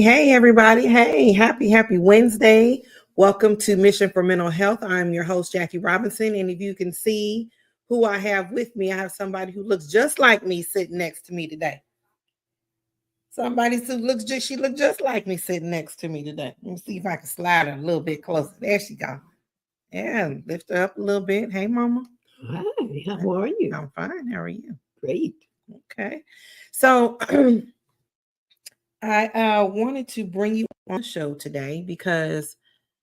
Hey, everybody. Hey, happy Wednesday. Welcome to Mission for Mental Health. I'm your host, Jackie Robinson. And if you can see who I have with me, I have somebody who looks just like me sitting next to me today. She looks just like me sitting next to me today. Let me see if I can slide her a little bit closer. There she go. Yeah, lift her up a little bit. Hey, Mama. Hi, how are you? I'm fine. How are you? Great. Okay. So I wanted to bring you on the show today because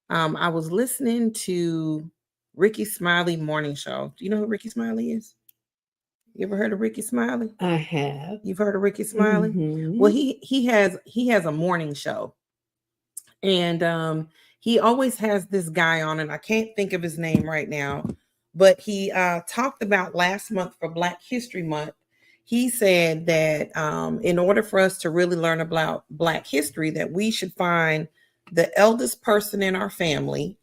I was listening to Rickey Smiley morning show. Do you know who Rickey Smiley is? You ever heard of Rickey Smiley? I have. You've heard of Rickey Smiley? Mm-hmm. Well, he has a morning show, and he always has this guy on, and I can't think of his name right now, but he talked about last month for Black History Month. He said that in order for us to really learn about Black history, that we should find the eldest person in our family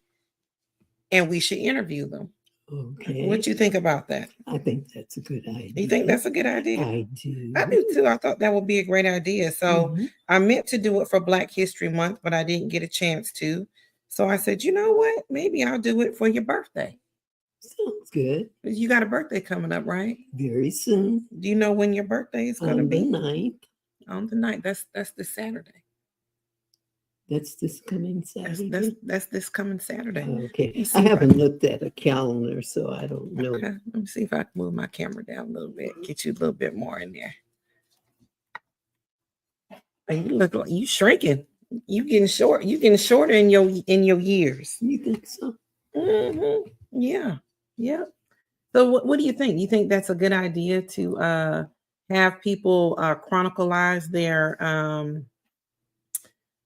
and we should interview them. Okay. What do you think about that? I think that's a good idea. You think that's a good idea? I do. I do too. I thought that would be a great idea. So I meant to do it for Black History Month, but I didn't get a chance to. So I said, you know what? Maybe I'll do it for your birthday. Sounds good. You got a birthday coming up, right? Very soon. Do you know when your birthday is going to be? On the 9th. On the 9th. That's this Saturday. That's this coming Saturday? That's this coming Saturday. Okay. I haven't looked at a calendar, so I don't know. Okay. Let me see if I can move my camera down a little bit, get you a little bit more in there. And you look like you shrinking. You getting short. You getting shorter in your years. You think so? Mm-hmm. Yeah. Yeah. So what do you think? You think that's a good idea to have people chronicleize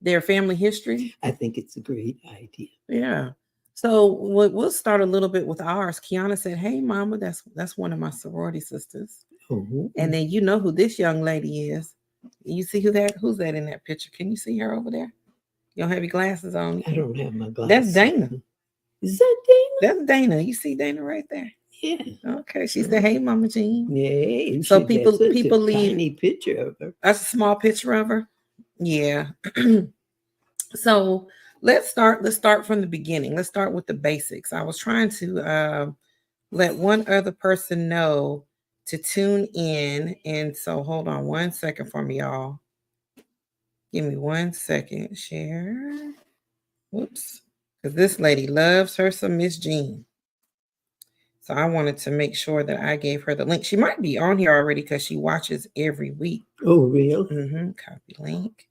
their family history? I think it's a great idea. Yeah. So we'll start a little bit with ours. Kiana said, "Hey, Mama, that's one of my sorority sisters." Oh. And then you know who this young lady is. You see who's that in that picture? Can you see her over there? You don't have your glasses on. I don't have my glasses. That's Dana. Is that Dana? That's Dana. You see Dana right there? Yeah. Okay. She said, "Hey, Mama Jean." Yeah. So people leave. Tiny picture of her. That's a small picture of her. Yeah. So let's start from the beginning. Let's start with the basics. I was trying to let one other person know to tune in. And so hold on 1 second for me, y'all. Give me 1 second. Share. Whoops. Because this lady loves her some Miss Jean. So I wanted to make sure that I gave her the link. She might be on here already because she watches every week. Oh, really? Copy link.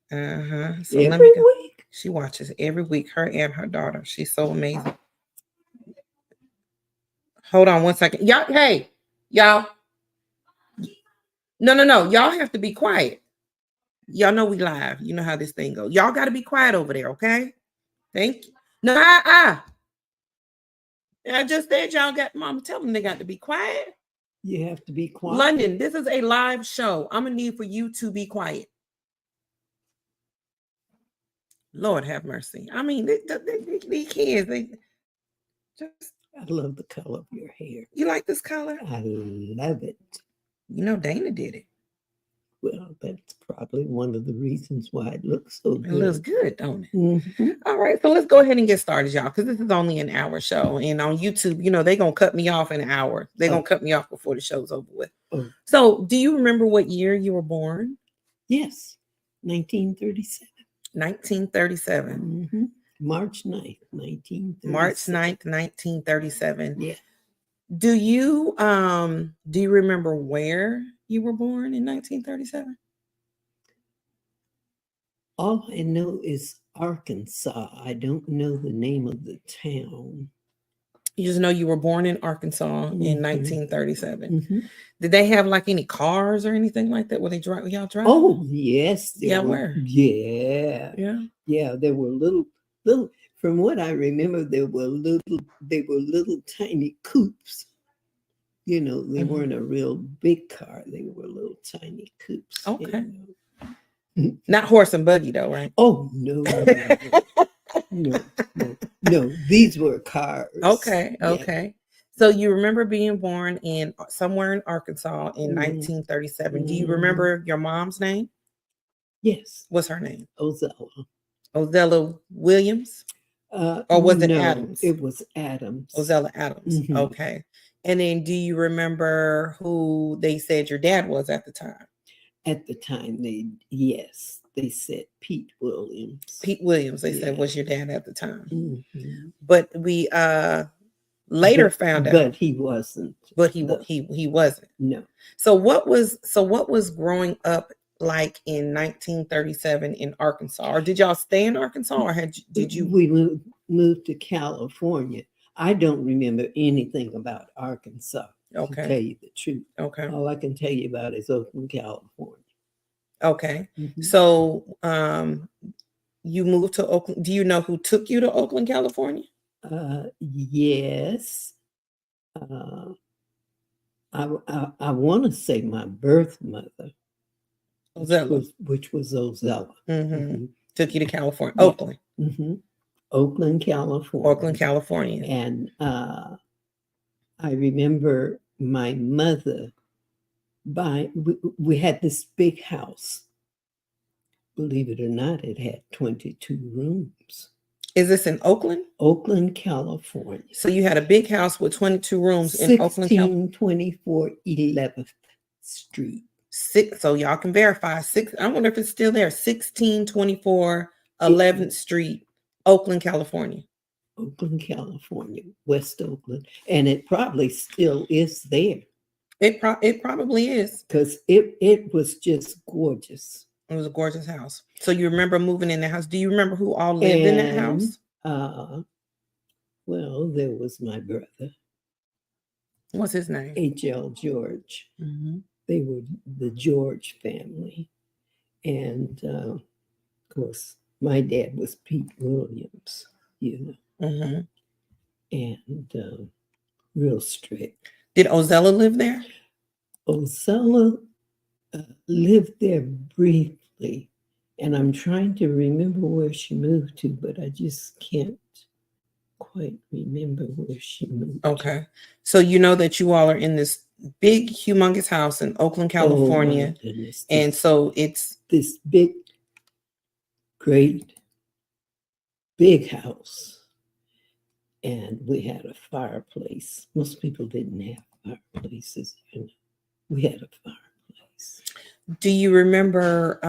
So every week? She watches every week, her and her daughter. She's so amazing. Hold on 1 second. Y'all, hey, y'all. No. Y'all have to be quiet. Y'all know we live. You know how this thing goes. Y'all got to be quiet over there, okay? Thank you. No, I just said y'all got mama tell them they got to be quiet. You have to be quiet. London, this is a live show. I'm gonna need for you to be quiet. Lord have mercy. I mean, these kids, they just. I love the color of your hair. You like this color? I love it. You know, Dana did it. Well, that's probably one of the reasons why it looks so good. It looks good, don't it? Mhm. All right, so let's go ahead and get started, y'all, because this is only an hour show. And on YouTube, you know, they're going to cut me off in an hour. They're going to cut me off before the show's over with. Oh. So do you remember what year you were born? Yes, 1937. 1937. Mhm. March 9th, 1937. March 9th, 1937. Yeah. Do you remember where you were born in 1937? All I know is Arkansas. I don't know the name of the town. You just know you were born in Arkansas in Mhm. 1937. Mhm. Did they have like any cars or anything like that? Were they drive? Y'all drive? Oh, yes. Yeah, where? Yeah. Yeah. Yeah, there were little, from what I remember, they were little tiny coupes. You know, they Mhm. weren't a real big car. They were little tiny coupes. Okay. You know. Not horse and buggy though, right? Oh, no. No, these were cars. Okay. Yeah. Okay. So you remember being born in somewhere in Arkansas in Mhm. 1937. Do you Mhm. remember your mom's name? Yes, What's her name? Ozella. Ozella Williams? Or was it No, Adams? It was Adams. Ozella Adams. Mhm. Okay. And then do you remember who they said your dad was at the time? At the time, they said Pete Williams. Pete Williams, they said Yeah. was your dad at the time. Mhm. But we later found out. But he wasn't. But he wasn't. No. So what was growing up like in 1937 in Arkansas? Or did y'all stay in Arkansas, or did you? We moved to California. I don't remember anything about Arkansas. Okay. To tell you the truth. Okay. All I can tell you about is Oakland, California. Okay. Mhm. So you moved to Oakland. Do you know who took you to Oakland, California? Yes. I want to say my birth mother, Ozella. which was Ozella. Mhm. Took you to California, Yeah. Oakland. Mhm. Oakland, California. Oakland, California. And I remember my mother we had this big house. Believe it or not, it had 22 rooms. Is this in Oakland? Oakland, California. So you had a big house with 22 rooms in Oakland, California. 1624 11th Street. So y'all can verify. I wonder if it's still there. 1624 11th Street, Oakland, California. Oakland, California, West Oakland. And it probably still is there. It probably is. Because it was just gorgeous. It was a gorgeous house. So you remember moving in the house. Do you remember who all lived in that house? Well, there was my brother. What's his name? H.L. George. Mm-hmm. They were the George family. And of course, my dad was Pete Williams, you know. Mm-hmm. And real strict. Did Ozella live there? Ozella lived there briefly, and I'm trying to remember where she moved to, but I just can't quite remember where she moved. Okay. So you know that you all are in this big, humongous house in Oakland, California. Oh, goodness. And so it's this big, great, big house. And we had a fireplace. Most people didn't have fireplaces. You know. We had a fireplace. Do you remember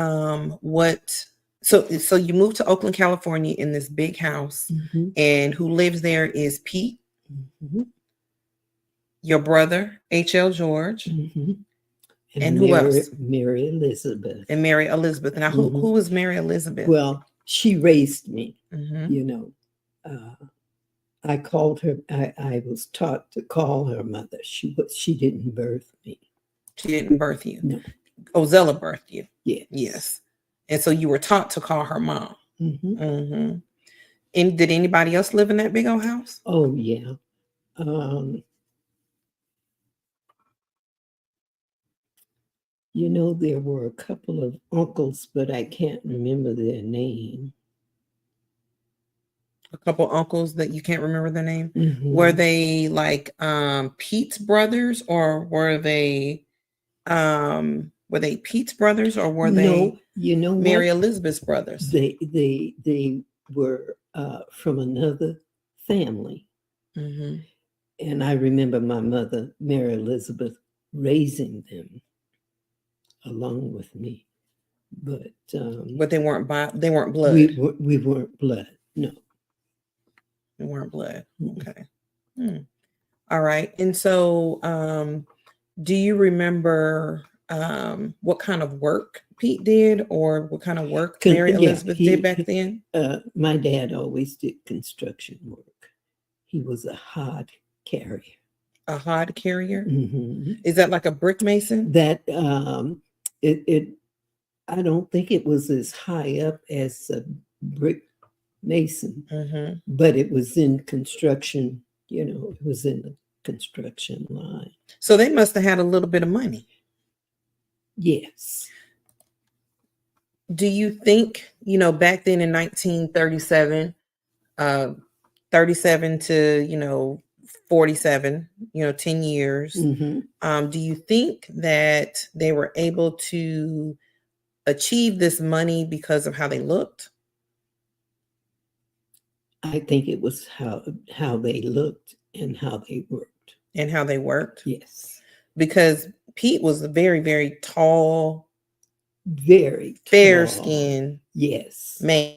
what? So you moved to Oakland, California in this big house, Mm-hmm. and who lives there is Pete, Mm-hmm. your brother, H.L. George, Mm-hmm. and who else? Mary Elizabeth. And Mary Elizabeth. Now, Mhm. who is Mary Elizabeth? Well, she raised me, Mhm. you know. I called her, I was taught to call her mother. She didn't birth me. She didn't birth you. No. Ozella birthed you. Yes. Yes. And so you were taught to call her mom. Mm-hmm. Mm-hmm. And did anybody else live in that big old house? Oh, yeah. Um, you know, there were a couple of uncles, but I can't remember their name. A couple uncles that you can't remember their name. Were Mhm. they like Pete's brothers, or were they Pete's brothers, or were they No, you know Mary what? Elizabeth's brothers? They were from another family. Hmm. And I remember my mother, Mary Elizabeth, raising them along with me. But But they weren't blood. we weren't blood. No. They weren't blood. Mm-mm. Okay. Hmm. All right. And so do you remember what kind of work Pete did, or what kind of work Mary Yeah, Elizabeth did back then? my dad always did construction work. He was a hod carrier. A hod carrier? Hmm. Is that like a brick mason? That it I don't think it was as high up as a brick mason, Hmm. but it was in construction. You know, it was in the construction line. So they must have had a little bit of money. Yes. Do you think, back then in 1937, 37 to 47, 10 years, Hmm. do you think that they were able to achieve this money because of how they looked I think it was how they looked and how they worked. and how they worked? Yes. Because Pete was a very, very tall, Very fair tall. skinned Yes. man.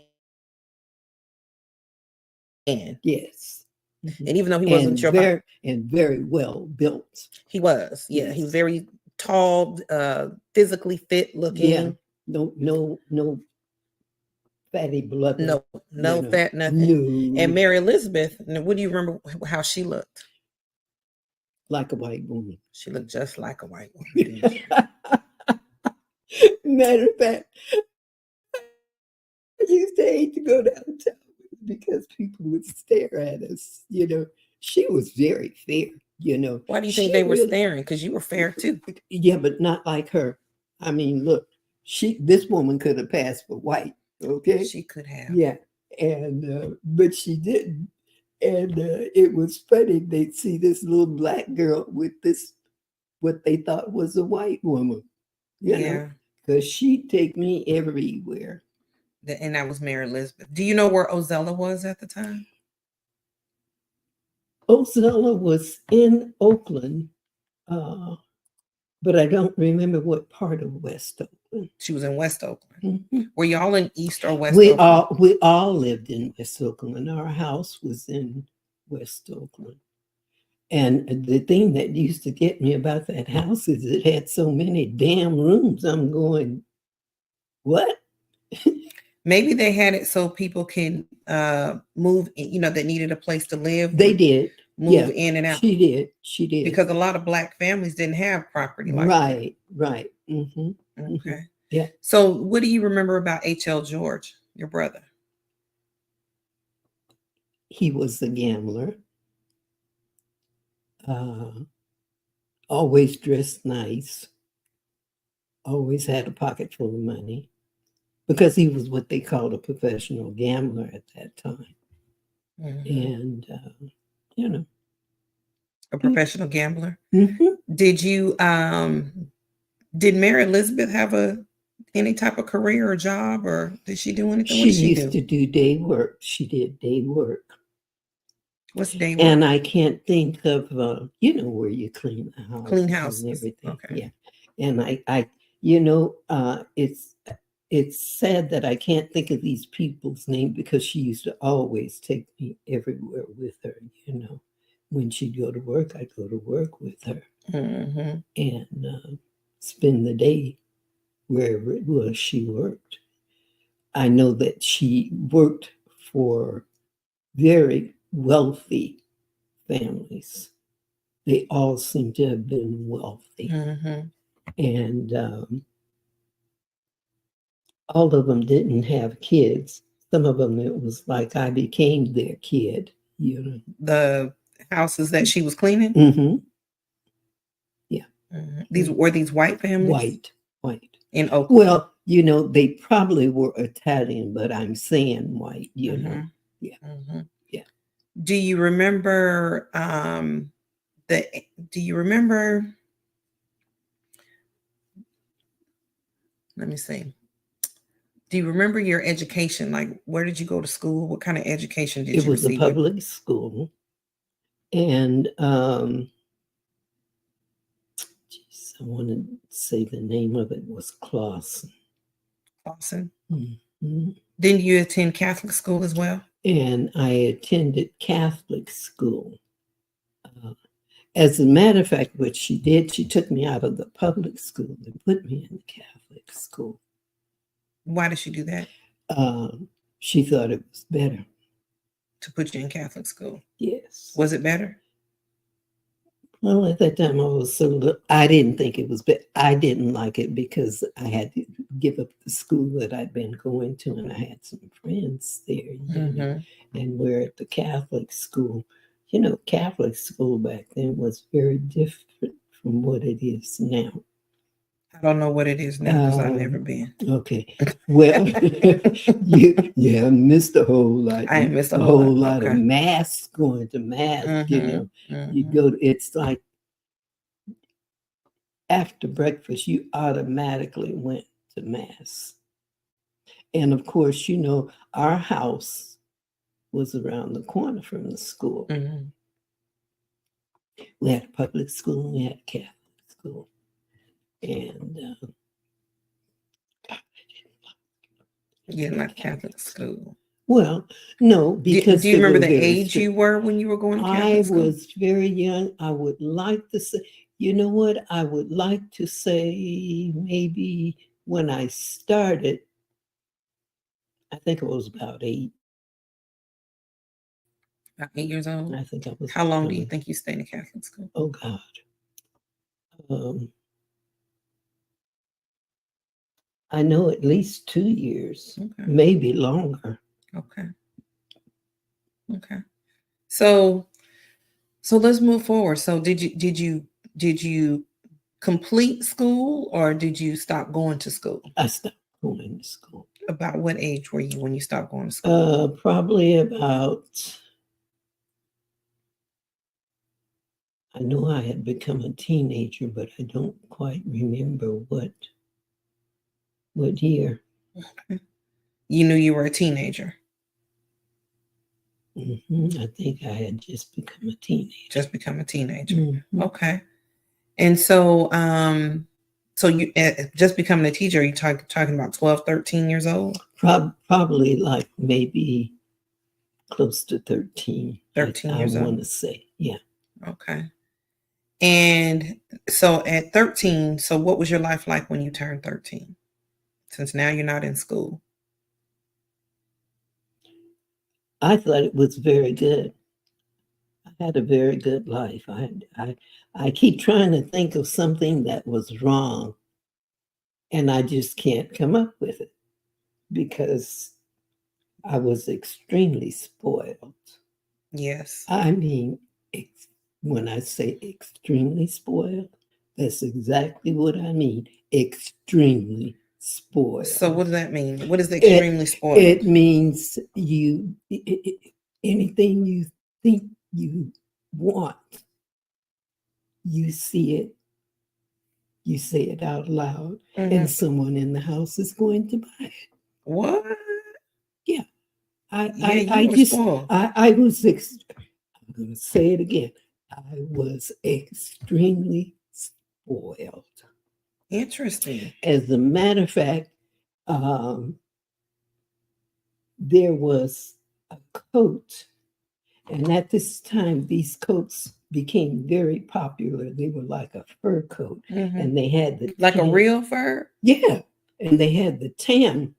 Yes. Mhm. And even though he wasn't your very well built. he was, yeah, he was very tall, physically fit Yeah. looking. No fatty blubber. No fat, nothing. And No, Mary Elizabeth, what do you remember how she looked? like a white woman. She looked just like a white woman, didn't she? Matter of fact, I used to hate to go downtown because people would stare at us. You know, she was very fair. You know, Why do you think she they were really, staring? Because you were fair too. yeah, but not like her. I mean, look, this woman could have passed for white. Okay, She could have. yeah, and but she didn't. And it was funny. They'd see this little black girl with this, what they thought was a white woman, you know, because she'd take me everywhere. And that was Mary Elizabeth. Do you know where Ozella was at the time? Ozella was in Oakland, but I don't remember what part of West Oakland. She was in West Oakland. Mhm. Were y'all in East or West We Oakland? we all lived in West Oakland. Our house was in West Oakland. And the thing that used to get me about that house is it had so many damn rooms. I'm going, what? Maybe they had it so people can move, that needed a place to live. They did. Move in and out. She did. She did. Because a lot of Black families didn't have property like that. Right. Mm-hmm. Okay. Mm-hmm. Yeah. So what do you remember about H.L. George, your brother? He was a gambler. Always dressed nice. Always had a pocket full of money. Because he was what they called a professional gambler at that time. Mm-hmm. And, a professional gambler. Mm-hmm. Did Mary Elizabeth have any type of career or job, or did she do anything? She used to do day work. She did day work. What's day work? And I can't think of, where you clean the house. Clean house and everything. Okay. Yeah. And it's sad that I can't think of these people's name because she used to always take me everywhere with her, When she'd go to work, I'd go to work with her. Mm-hmm. And spend the day wherever it was she worked. I know that she worked for very wealthy families. They all seem to have been wealthy. Mm-hmm. And all of them didn't have kids. Some of them, it was like I became their kid, houses that she was cleaning? Mm-hmm. These were these white families White. in Oakland. Well, they probably were Italian, but I'm saying white, Mhm. Yeah. Mhm. Yeah. Do you remember do you remember, let me see. Do you remember your education? Like, where did you go to school? What kind of education did It you was a receive? public school. And geez, I want to say the name of it was Clausen. Clausen. Mhm. Didn't you attend Catholic school as well? And I attended Catholic school. As a matter of fact, what she did, she took me out of the public school and put me in the Catholic school. Why did she do that? She thought it was better. To put you in Catholic school? Yes. Was it better? Well, at that time, I didn't think it was better. I didn't like it because I had to give up the school that I'd been going to, and I had some friends there, Mhm. and we're at the Catholic school. Catholic school back then was very different from what it is now. I don't know what it is now because I've never been. Okay. Well, you missed a whole lot. I ain't missed a whole whole lot lot. of mass, going to mass. You Mhm. go. It's like after breakfast, you automatically went to mass. And of course, our house was around the corner from the school. Mhm. We had a public school and we had a Catholic school. And Yeah, not Catholic school. well, no, because Do you remember the very age strict. you were when you were going to Catholic I school? was very young. I would like to say, you know what? I would like to say maybe when I started, I think it was about 8. About 8 years old? I think I was. How long do you think you stayed in Catholic school? Oh, God. I know at least 2 years, Okay. maybe longer. Okay. So let's move forward. So did you complete school or did you stop going to school? I stopped going to school. About what age were you when you stopped going to school? Probably about, I know I had become a teenager, but I don't quite remember what year. Okay. You knew you were a teenager. I think I had just become a teenager. Mm-hmm. Okay. And so you just becoming a teacher, are you talking about 12, 13 years old? Probably like maybe close to 13. 13 years old. I want to say, yeah. Okay. And so at 13, so what was your life like when you turned 13? Since now you're not in school. I thought it was very good. I had a very good life. I keep trying to think of something that was wrong, and I just can't come up with it because I was extremely spoiled. Yes. I mean, when I say extremely spoiled, that's exactly what I mean. Extremely spoiled. So what does that mean? What is extremely spoiled? It means anything you think you want, you see it, you say it out loud, and someone in the house is going to buy it. What? Yeah. I was, I'm going to say it again. I was extremely spoiled. Interesting. As a matter of fact, there was a coat, and at this time, these coats became very popular. They were like a fur coat, and they had the like a real fur? Yeah, and they had the tam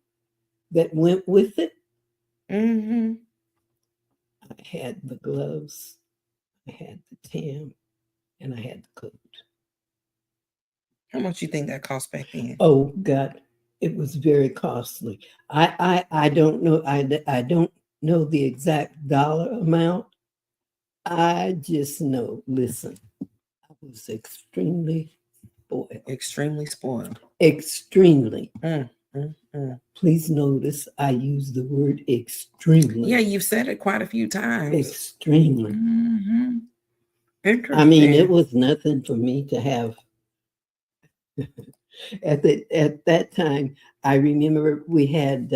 that went with it. Mm-hmm. I had the gloves, I had the tam, and I had the coat. How much you think that cost back then? Oh God, it was very costly. I don't know. I don't know the exact dollar amount, I just know, listen, I was extremely spoiled. Extremely spoiled. Extremely. Mm, mm, mm. Please notice I use the word extremely. Yeah, you've said it quite a few times. Extremely. Mm-hmm. Interesting. I mean, it was nothing for me to have. At that time, I remember we had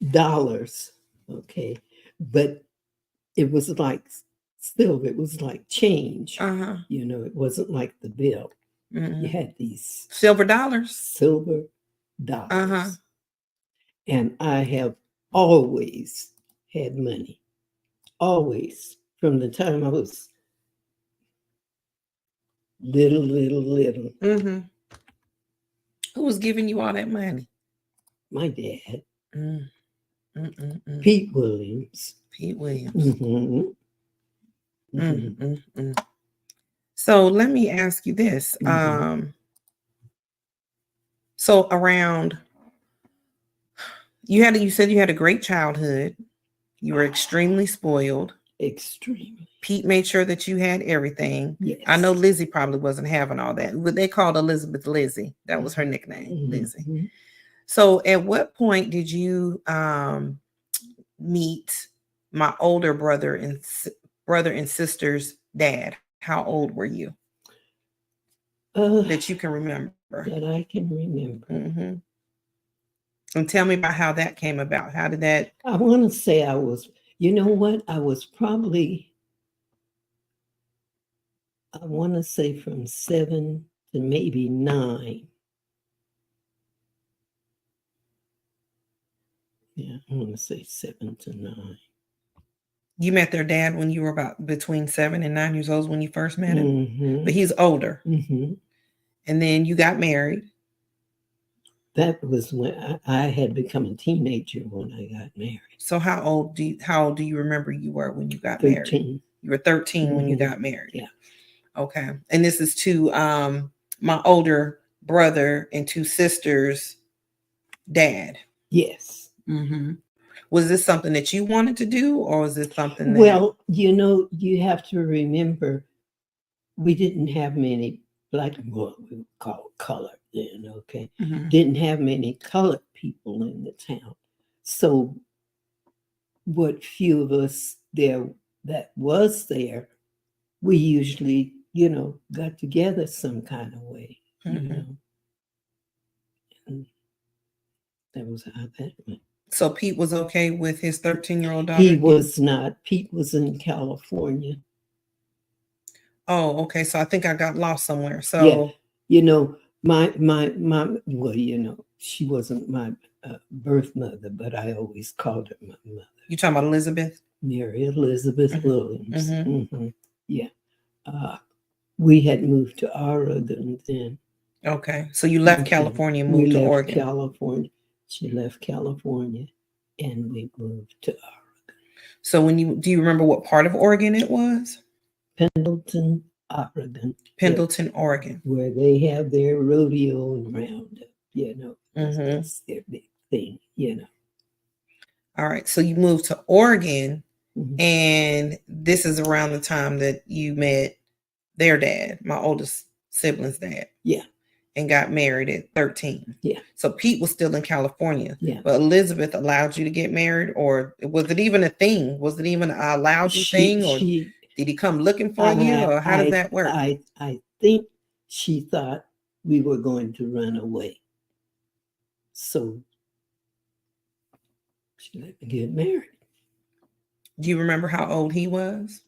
dollars, okay, but it was like silver. It was like change. Uh-huh. You know, it wasn't like the bill. Mm-hmm. You had these Silver dollars. silver dollars. Uh-huh. And I have always had money. Always. From the time I was little. Mm-hmm. Who was giving you all that money? My dad, Mm. Mm-mm-mm. Pete Williams. Pete Williams. Mm-hmm. Mm-hmm. Mm-mm-mm. So let me ask you this. Mhm. So around you said you had a great childhood. You were extremely spoiled. Extremely. Pete made sure that you had everything. Yes. I know Lizzie probably wasn't having all that. But they called Elizabeth Lizzie. That was her nickname, Mhm. Lizzie. So at what point did you meet my older brother and sister's dad? How old were you that you can remember? That I can remember. Mm-hmm. And tell me about how that came about. How did that? I want to say I was, you know what? I was probably, I want to say from 7 to maybe 9. Yeah, I want to say 7 to 9. You met their dad when you were about between 7 and 9 years old when you first met him, Mm-hmm. but he's older. Mm-hmm. And then you got married. That was when I had become a teenager when I got married. So how old do you remember you were when you got married? 13. You were 13 when you got married. Yeah. Okay. And this is to my older brother and 2 sisters' dad. Yes. Mm-hmm. Was this something that you wanted to do, or was this something that? Well, you know, you have to remember, we didn't have many black, what we would call colored then, okay? Mm-hmm. Didn't have many colored people in the town. So what few of us there that was there, we usually, you know, got together some kind of way, Mm-hmm. you know. And that was how that went. So Pete was okay with his 13-year-old daughter? He was not. Pete was in California. Oh, okay. So I think I got lost somewhere. So yeah, you know, my well, you know, she wasn't my birth mother, but I always called her my mother. You talking about Elizabeth? Mary Elizabeth Williams. Mm-hmm. Mm-hmm. Yeah. We had moved to Oregon then. Okay. So you left California and moved to Oregon. California. She left California and we moved to Oregon. So do you remember what part of Oregon it was? Pendleton, Oregon. Pendleton, Oregon. Where they have their rodeo and roundup, you know. Mm-hmm. That's their big thing, you know. All right. So you moved to Oregon, mm-hmm. and this is around the time that you met their dad, my oldest sibling's dad. Yeah. And got married at 13. Yeah. So Pete was still in California. Yeah. But Elizabeth allowed you to get married, or was it even a thing? Was it even an allowed you thing, or did he come looking for you, or how did that work? I think she thought we were going to run away. So she let me get married. Do you remember how old he was?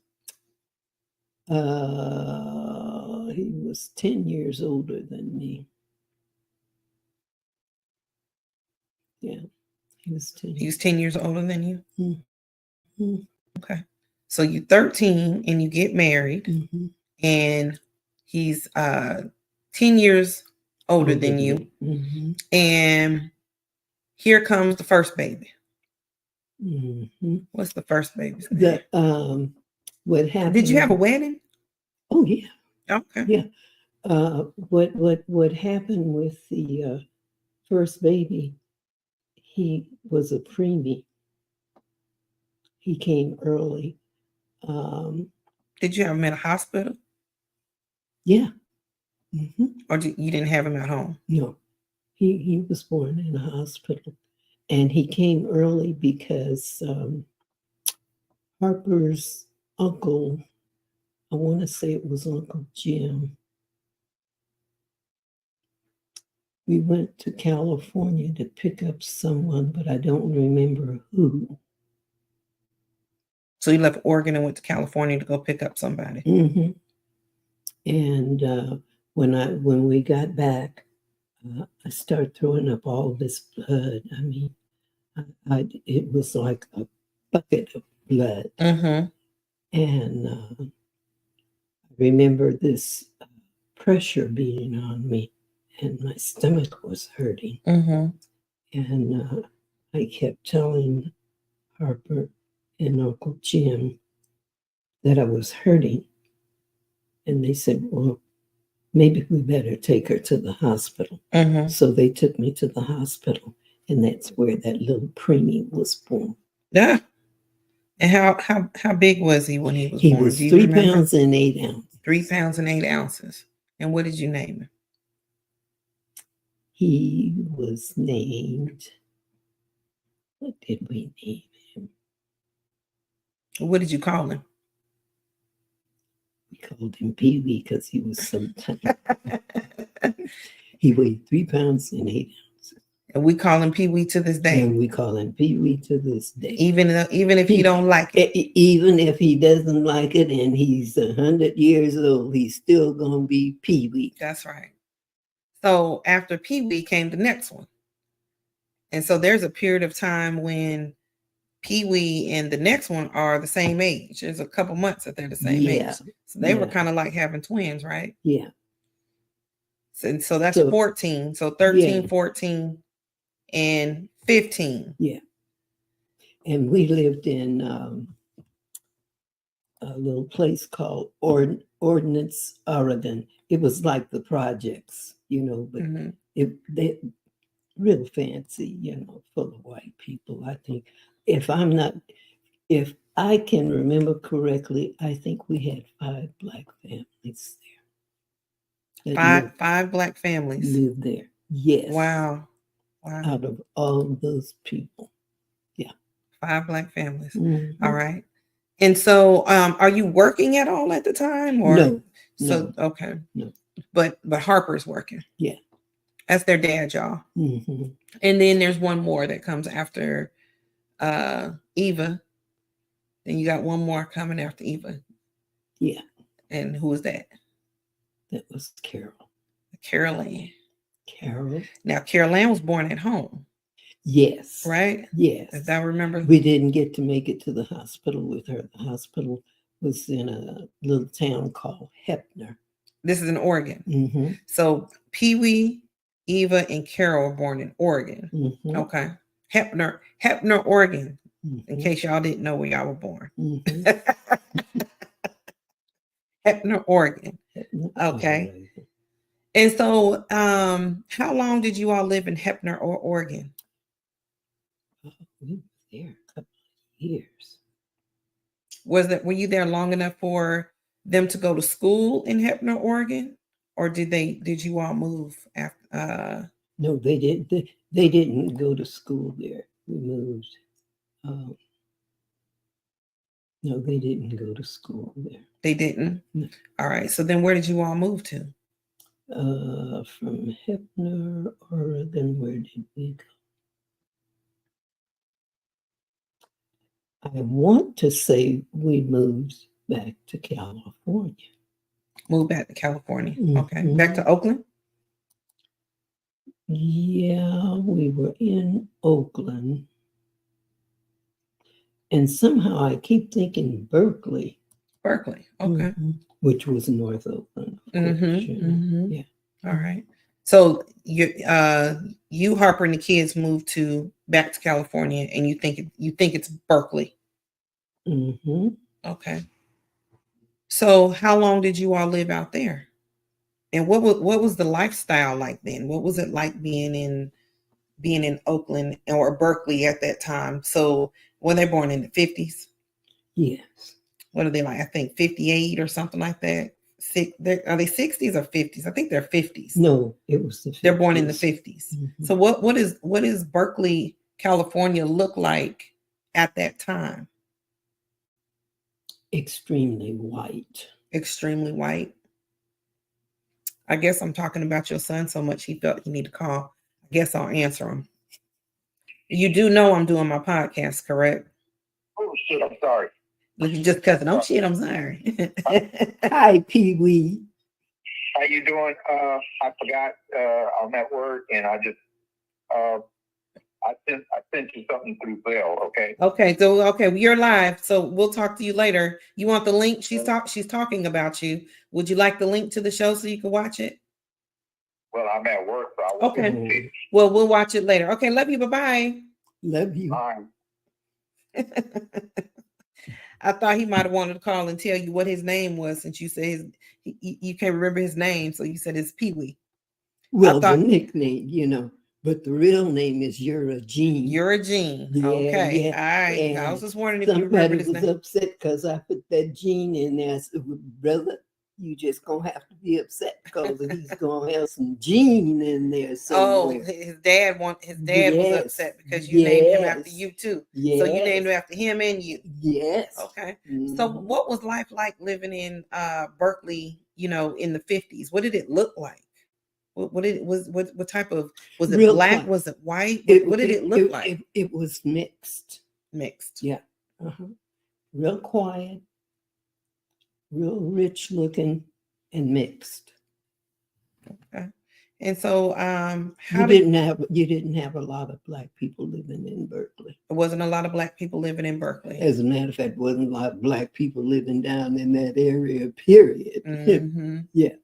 He was 10 years older than me. Yeah, he was 10. He was 10 years older than you? Mm-hmm. Okay. So you're 13 and you get married, mm-hmm. and he's 10 years older than you. Mm-hmm. And here comes the first baby. Mm-hmm. What's the first baby's name? What happened? Did you have a wedding? Oh yeah. Okay. Yeah. What happened with the first baby? He was a preemie. he came early. Did you have him in a hospital, Yeah. hmm or you didn't have him at home? No, he was born in a hospital, and he came early because Harper's uncle, I want to say it was Uncle Jim. We went to California to pick up someone, but I don't remember who. So you left Oregon and went to California to go pick up somebody. hmm And when we got back, I started throwing up all this blood. I mean, it was like a bucket of blood. Mm-hmm. And I remember this pressure being on me, and my stomach was hurting. Mm-hmm. And I kept telling Harper and Uncle Jim that I was hurting. And they said, well, maybe we better take her to the hospital. Mm-hmm. So they took me to the hospital, and that's where that little preemie was born. Yeah. And how big was he when he was He born? was Do you 3 remember? pounds and 8 ounces. 3 pounds and 8 ounces. And what did you name him? He was named, what did we name him? What did you call him? We called him Pee Wee because he was so tiny. He weighed 3 pounds and 8 ounces. And we call him Pee Wee to this day. And we call him Pee Wee to this day. Even if he don't like it. Even if he doesn't like it and he's 100 years old, he's still going to be Pee Wee. That's right. So after Pee Wee came the next one. And so there's a period of time when Pee Wee and the next one are the same age. There's a couple months that they're the same age. So they were kind of like having twins, right? Yeah. So that's 14. So 13, 14, and 15. Yeah. And we lived in a little place called Ordnance, Oregon. It was like the projects, but they real fancy, full of white people. I think if I can remember correctly, I think we had 5 black families there. Five black families lived there. Yes. Wow. Out of all those people. Yeah. 5 black families. Mm-hmm. All right. And so are you working at all at the time? Or no. Okay. No. But Harper's working. Yeah. That's their dad, y'all. Mm-hmm. And then there's one more that comes after Eva. Then you got one more coming after Eva. Yeah. And who was that? That was Carol. Carol Ann. Carol. Now, Carol Ann was born at home. Yes. Right? Yes. If I remember. We didn't get to make it to the hospital with her. The hospital was in a little town called Heppner. This is in Oregon. Mm-hmm. So Pee Wee, Eva, and Carol were born in Oregon. Mm-hmm. Okay. Heppner, Oregon. Mm-hmm. In case y'all didn't know where y'all were born. Mm-hmm. Heppner, Oregon. Okay. And so how long did you all live in Heppner or Oregon? We were there a couple of years. Were you there long enough for them to go to school in Heppner, Oregon? Or did you all move after No, they didn't. They didn't go to school there. We moved. No, they didn't go to school there. They didn't? No. All right. So then where did you all move to? From Heppner, Oregon, where did we go? I want to say we moved back to California. Moved back to California. Mm-hmm. Okay. Back to Oakland? Yeah, we were in Oakland. And somehow I keep thinking Berkeley. Berkeley. Okay. Mm-hmm. Which was North Oakland. Mm-hmm. Yeah. All right. So you Harper and the kids moved back to California, and you think it's Berkeley. Mm-hmm. Okay. So how long did you all live out there? And what was the lifestyle like then? What was it like being in Oakland or Berkeley at that time? So were they born in the 50s? Yes. What are they like? I think 58 or something like that. Are they 60s or 50s? I think they're 50s. No, it was the 50s. They're born in the 50s. Mhm. So what is Berkeley, California look like at that time? Extremely white. Extremely white. I guess I'm talking about your son so much he felt he need to call. I guess I'll answer him. You do know I'm doing my podcast, correct? Oh shit! I'm sorry. Look, you just cussing. Oh shit, I'm sorry. Hi, Pee Wee. How you doing? I forgot. I'm at work, and I just I sent you something through Bell. Okay. Okay, well, you're live, so we'll talk to you later. You want the link? She's talking about you. Would you like the link to the show so you can watch it? Well, I'm at work, so I won't Okay. be able to see it. Well, we'll watch it later. Okay, love you. Bye-bye. Love you. Fine. I thought he might have wanted to call and tell you what his name was, since you said you can't remember his name, so you said it's Pee Wee. Well, thought- the nickname, but the real name is Eugene. Eugene. Yeah, okay. yeah. All right. And I was just wondering if you somebody remembered his was name. upset because I put that Gene in there. I said, well, brother, you just gonna have to be upset because he's gonna have some Gene in there somewhere. His dad was Yes, upset because you named him after yes, you too. Yes. So you named him after him and you. Yes. Okay. So Mhm. what was life like living in Berkeley, in the 50s? What did it look like? What type of, was it Real black? quiet. Was it white? It- What did it look like? It was mixed. Mixed. Yeah. Uh-huh. Real quiet, real rich looking, and mixed. Okay. And so You didn't have a lot of black people living in Berkeley. there wasn't a lot of black people living in Berkeley. As a matter of fact, wasn't a lot of black people living down in that area, period. Mhm. Yeah.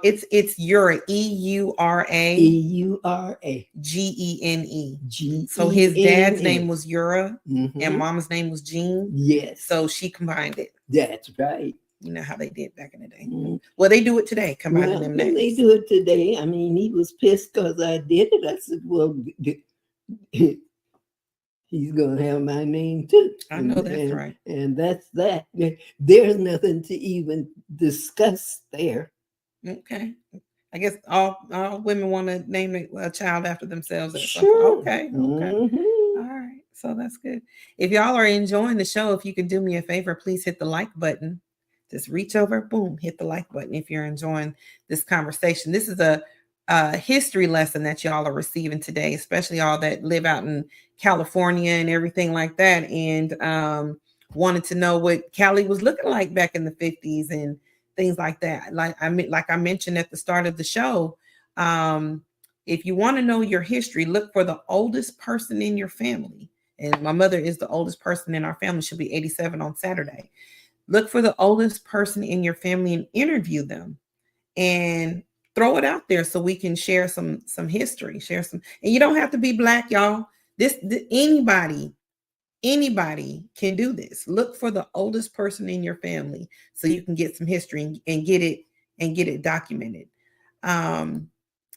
It's Eura, E-U-R-A E-U-R-A. G-E-N-E. G. So his dad's name was Eura and mom's name was Jean. Yes. So she combined it. That's right. You know how they did back in the day. Mhm. Well, they do it today, combining Well, them they names. do it today. I mean, he was pissed because I did it. I said, well, he's going to have my name too. I know that's right. And that's that. There's nothing to even discuss there. Okay. I guess all women want to name a child after themselves. Sure. Okay. Mhm. All right. So that's good. If y'all are enjoying the show, if you can do me a favor, please hit the like button. Just reach over, boom, hit the like button if you're enjoying this conversation. This is a history lesson that y'all are receiving today, especially all that live out in California and everything like that, and wanted to know what Cali was looking like back in the 50s and things like that. Like I mentioned at the start of the show, if you want to know your history, look for the oldest person in your family. And my mother is the oldest person in our family. She'll be 87 on Saturday. Look for the oldest person in your family and interview them and throw it out there so we can share some history, and you don't have to be black, y'all. Anybody can do this. Look for the oldest person in your family so you can get some history and get it documented.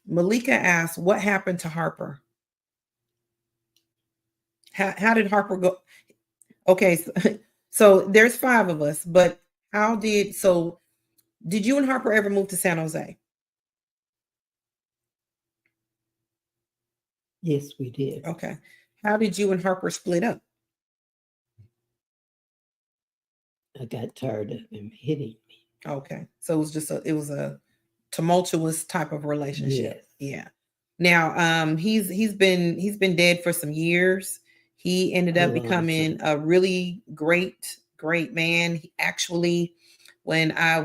Malika asked, what happened to Harper? How did Harper go? Okay, so there's 5 of us, but did you and Harper ever move to San Jose? Yes, we did. Okay. How did you and Harper split up? I got tired of him hitting me. Okay. So it was a tumultuous type of relationship. Yes. Yeah. Now, he's been dead for some years. He ended up becoming a really great man. He actually, when I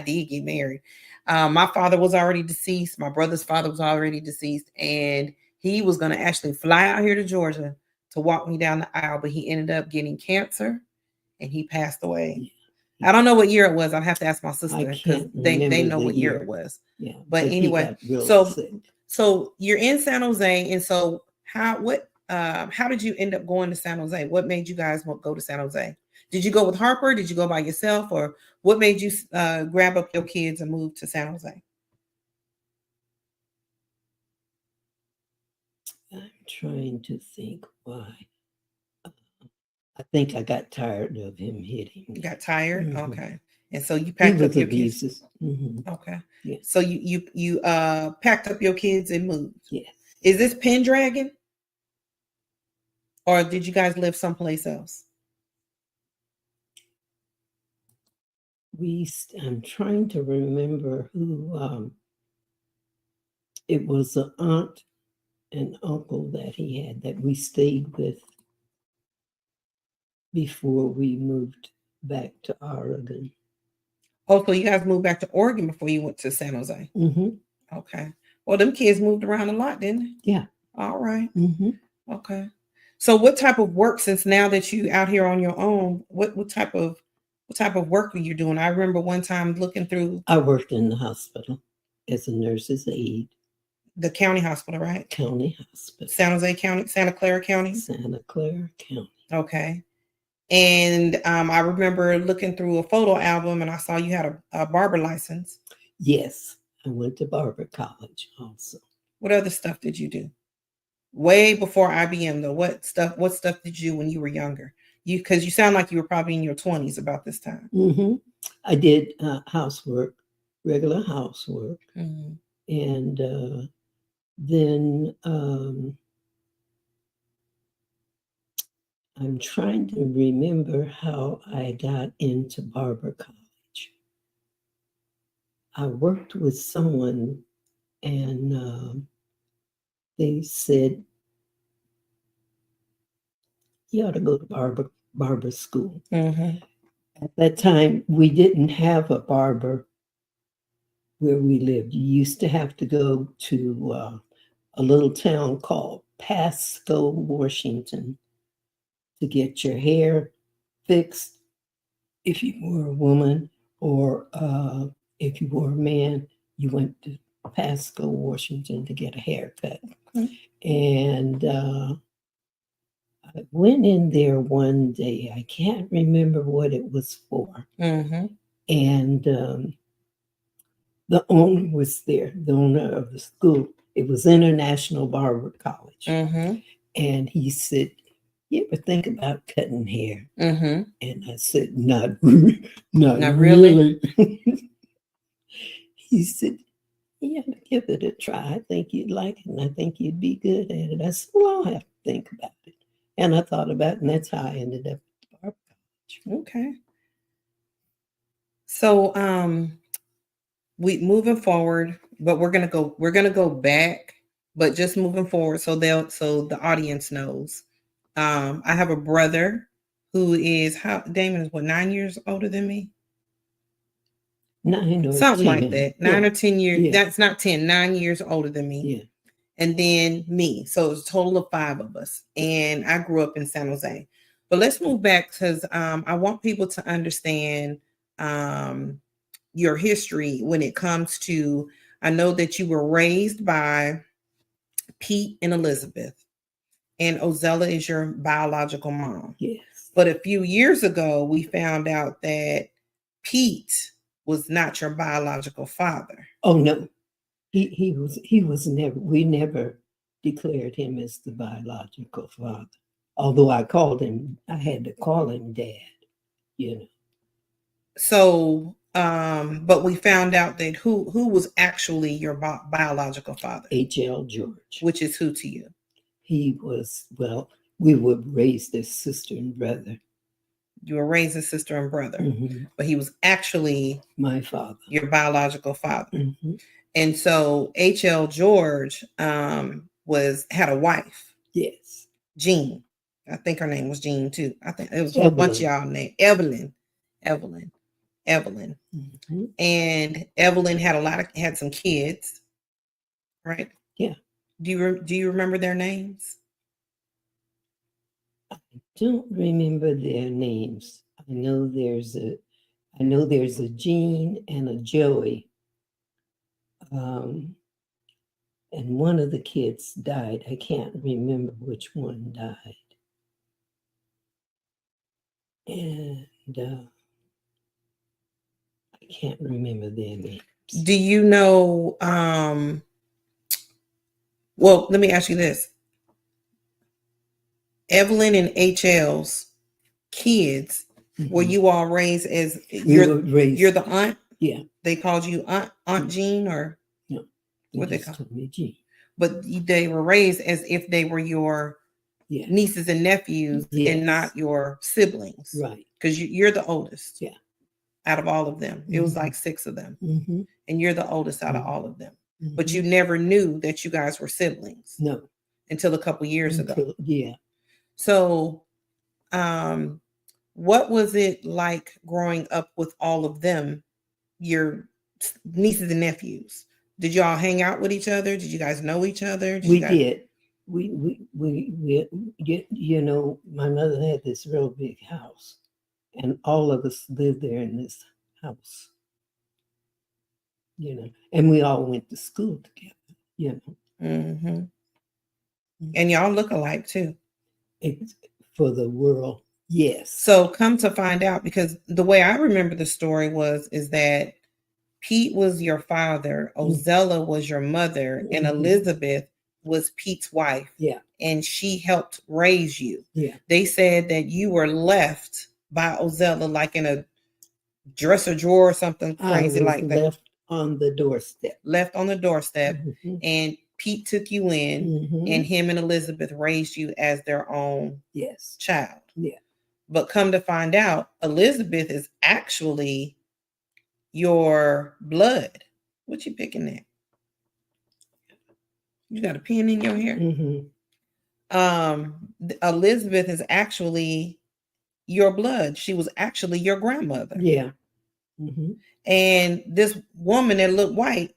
did get married. My father was already deceased. My brother's father was already deceased, and he was going to actually fly out here to Georgia to walk me down the aisle, but he ended up getting cancer, and he passed away. I don't know what year it was. I'd have to ask my sister because they know what year it was. Yeah. But anyway, so you're in San Jose, and so how did you end up going to San Jose? What made you guys go to San Jose? Did you go with Harper? Did you go by yourself, or what made you grab up your kids and move to San Jose? I'm trying to think why. I think I got tired of him hitting You me. got tired? Mhm. Okay. And so you He packed up was your kids. abusive. Mhm. Okay. Yeah. So you packed up your kids and moved. Yes. Is this Pendragon? Or did you guys live someplace else? I'm trying to remember who it was, an aunt and uncle that he had that we stayed with before we moved back to Oregon. Oh, so you guys moved back to Oregon before you went to San Jose. Hmm. Okay. Well, them kids moved around a lot, didn't they? Yeah. All right. Hmm. Okay. So what type of work, since now that you out here on your own, what type of work are you doing? I remember one time looking through I worked in the hospital as a nurse's aide, the county hospital, right? county hospital, San Jose County, Santa Clara County. Santa Clara County. Okay. And I remember looking through a photo album and I saw you had a barber license. Yes, I went to barber college also. What other stuff did you do? Way before IBM though. What stuff did you do when you were younger? Because you sound like you were probably in your 20s about this time. Hmm. I did housework, regular housework. Mm-hmm. And then I'm trying to remember how I got into barber college. I worked with someone and they said, you ought to go to barber school. Mm-hmm. At that time, we didn't have a barber where we lived. You used to have to go to a little town called Pasco, Washington, to get your hair fixed if you were a woman, or if you were a man, you went to Pasco, Washington to get a haircut. Mm-hmm. And I went in there one day. I can't remember what it was for. Mm-hmm. And the owner was there, the owner of the school. It was International Barber College. Mm-hmm. And he said, you ever think about cutting hair? Mm-hmm. And I said, not Not really? really. He said, yeah, give it a try. I think you'd like it, and I think you'd be good at it. I said, well, I'll have to think about it. And I thought about it, and that's how I ended up at barber college. Okay. So we moving forward, but we're gonna go back, but just moving forward so the audience knows. I have a brother who is Damon is what 9 years older than me? 9 or Something 10. like that. 9 Yeah. or 10 years. Yeah. That's not 10, 9 years older than me. Yeah. And then me. So it's a total of 5 of us. And I grew up in San Jose. But let's move back because I want people to understand your history when it comes to, I know that you were raised by Pete and Elizabeth, and Ozella is your biological mom. Yes. But a few years ago, we found out that Pete was not your biological father. Oh no, he was never. We never declared him as the biological father. Although I had to call him Dad. You know. So, but we found out that who was actually your biological father? H.L. George. Which is who to you? He was, well, we were raised as sister and brother. You were raised as sister and brother, Mm-hmm. but he was actually my father, your biological father. Mm-hmm. And so H.L. George had a wife. Yes. Jean. I think her name was Jean too. I think it was a bunch of y'all named Evelyn. Mm-hmm. And Evelyn had some kids, right? Yeah. Do you remember their names? I don't remember their names. I know there's a Jean and a Joey. And one of the kids died. I can't remember which one died. And I can't remember their names. Do you know, well, let me ask you this. Evelyn and HL's kids, were Mhm. you all raised as We were raised. you're the aunt? Yeah. They called you Aunt Jean, or No, they what they just call? told me, Gee. But they were raised as if they were your Yeah. nieces and nephews Yes. and not your siblings, Right. because you're the oldest. Yeah. Out of all of them, it was Mhm. like 6 of them, Mm-hmm. and you're the oldest out of Mhm. all of them. But Mm-hmm. you never knew that you guys were siblings No. until a couple years ago. Yeah. So, what was it like growing up with all of them, your nieces and nephews? Did y'all hang out with each other? Did you guys know each other? We you guys- did. You know, my mother had this real big house, and all of us lived there in this house. You know, and we all went to school together. You know, Mhm. And y'all look alike too. it's for the world. Yes. So come to find out, because the way I remember the story is that Pete was your father, Ozella was your mother, and Mhm. Elizabeth was Pete's wife. Yeah. And she helped raise you. Yeah. They said that you were left by Ozella like in a dresser drawer or something crazy I was like that. left on the doorstep. Left on the doorstep, Mhm. and Pete took you in, Mhm. and him and Elizabeth raised you as their own Yes. child. Yeah. But come to find out, Elizabeth is actually your blood. What you picking at? You got a pin in your hair? Mhm. Elizabeth is actually your blood. She was actually your grandmother. Yeah. Mhm. And this woman that looked white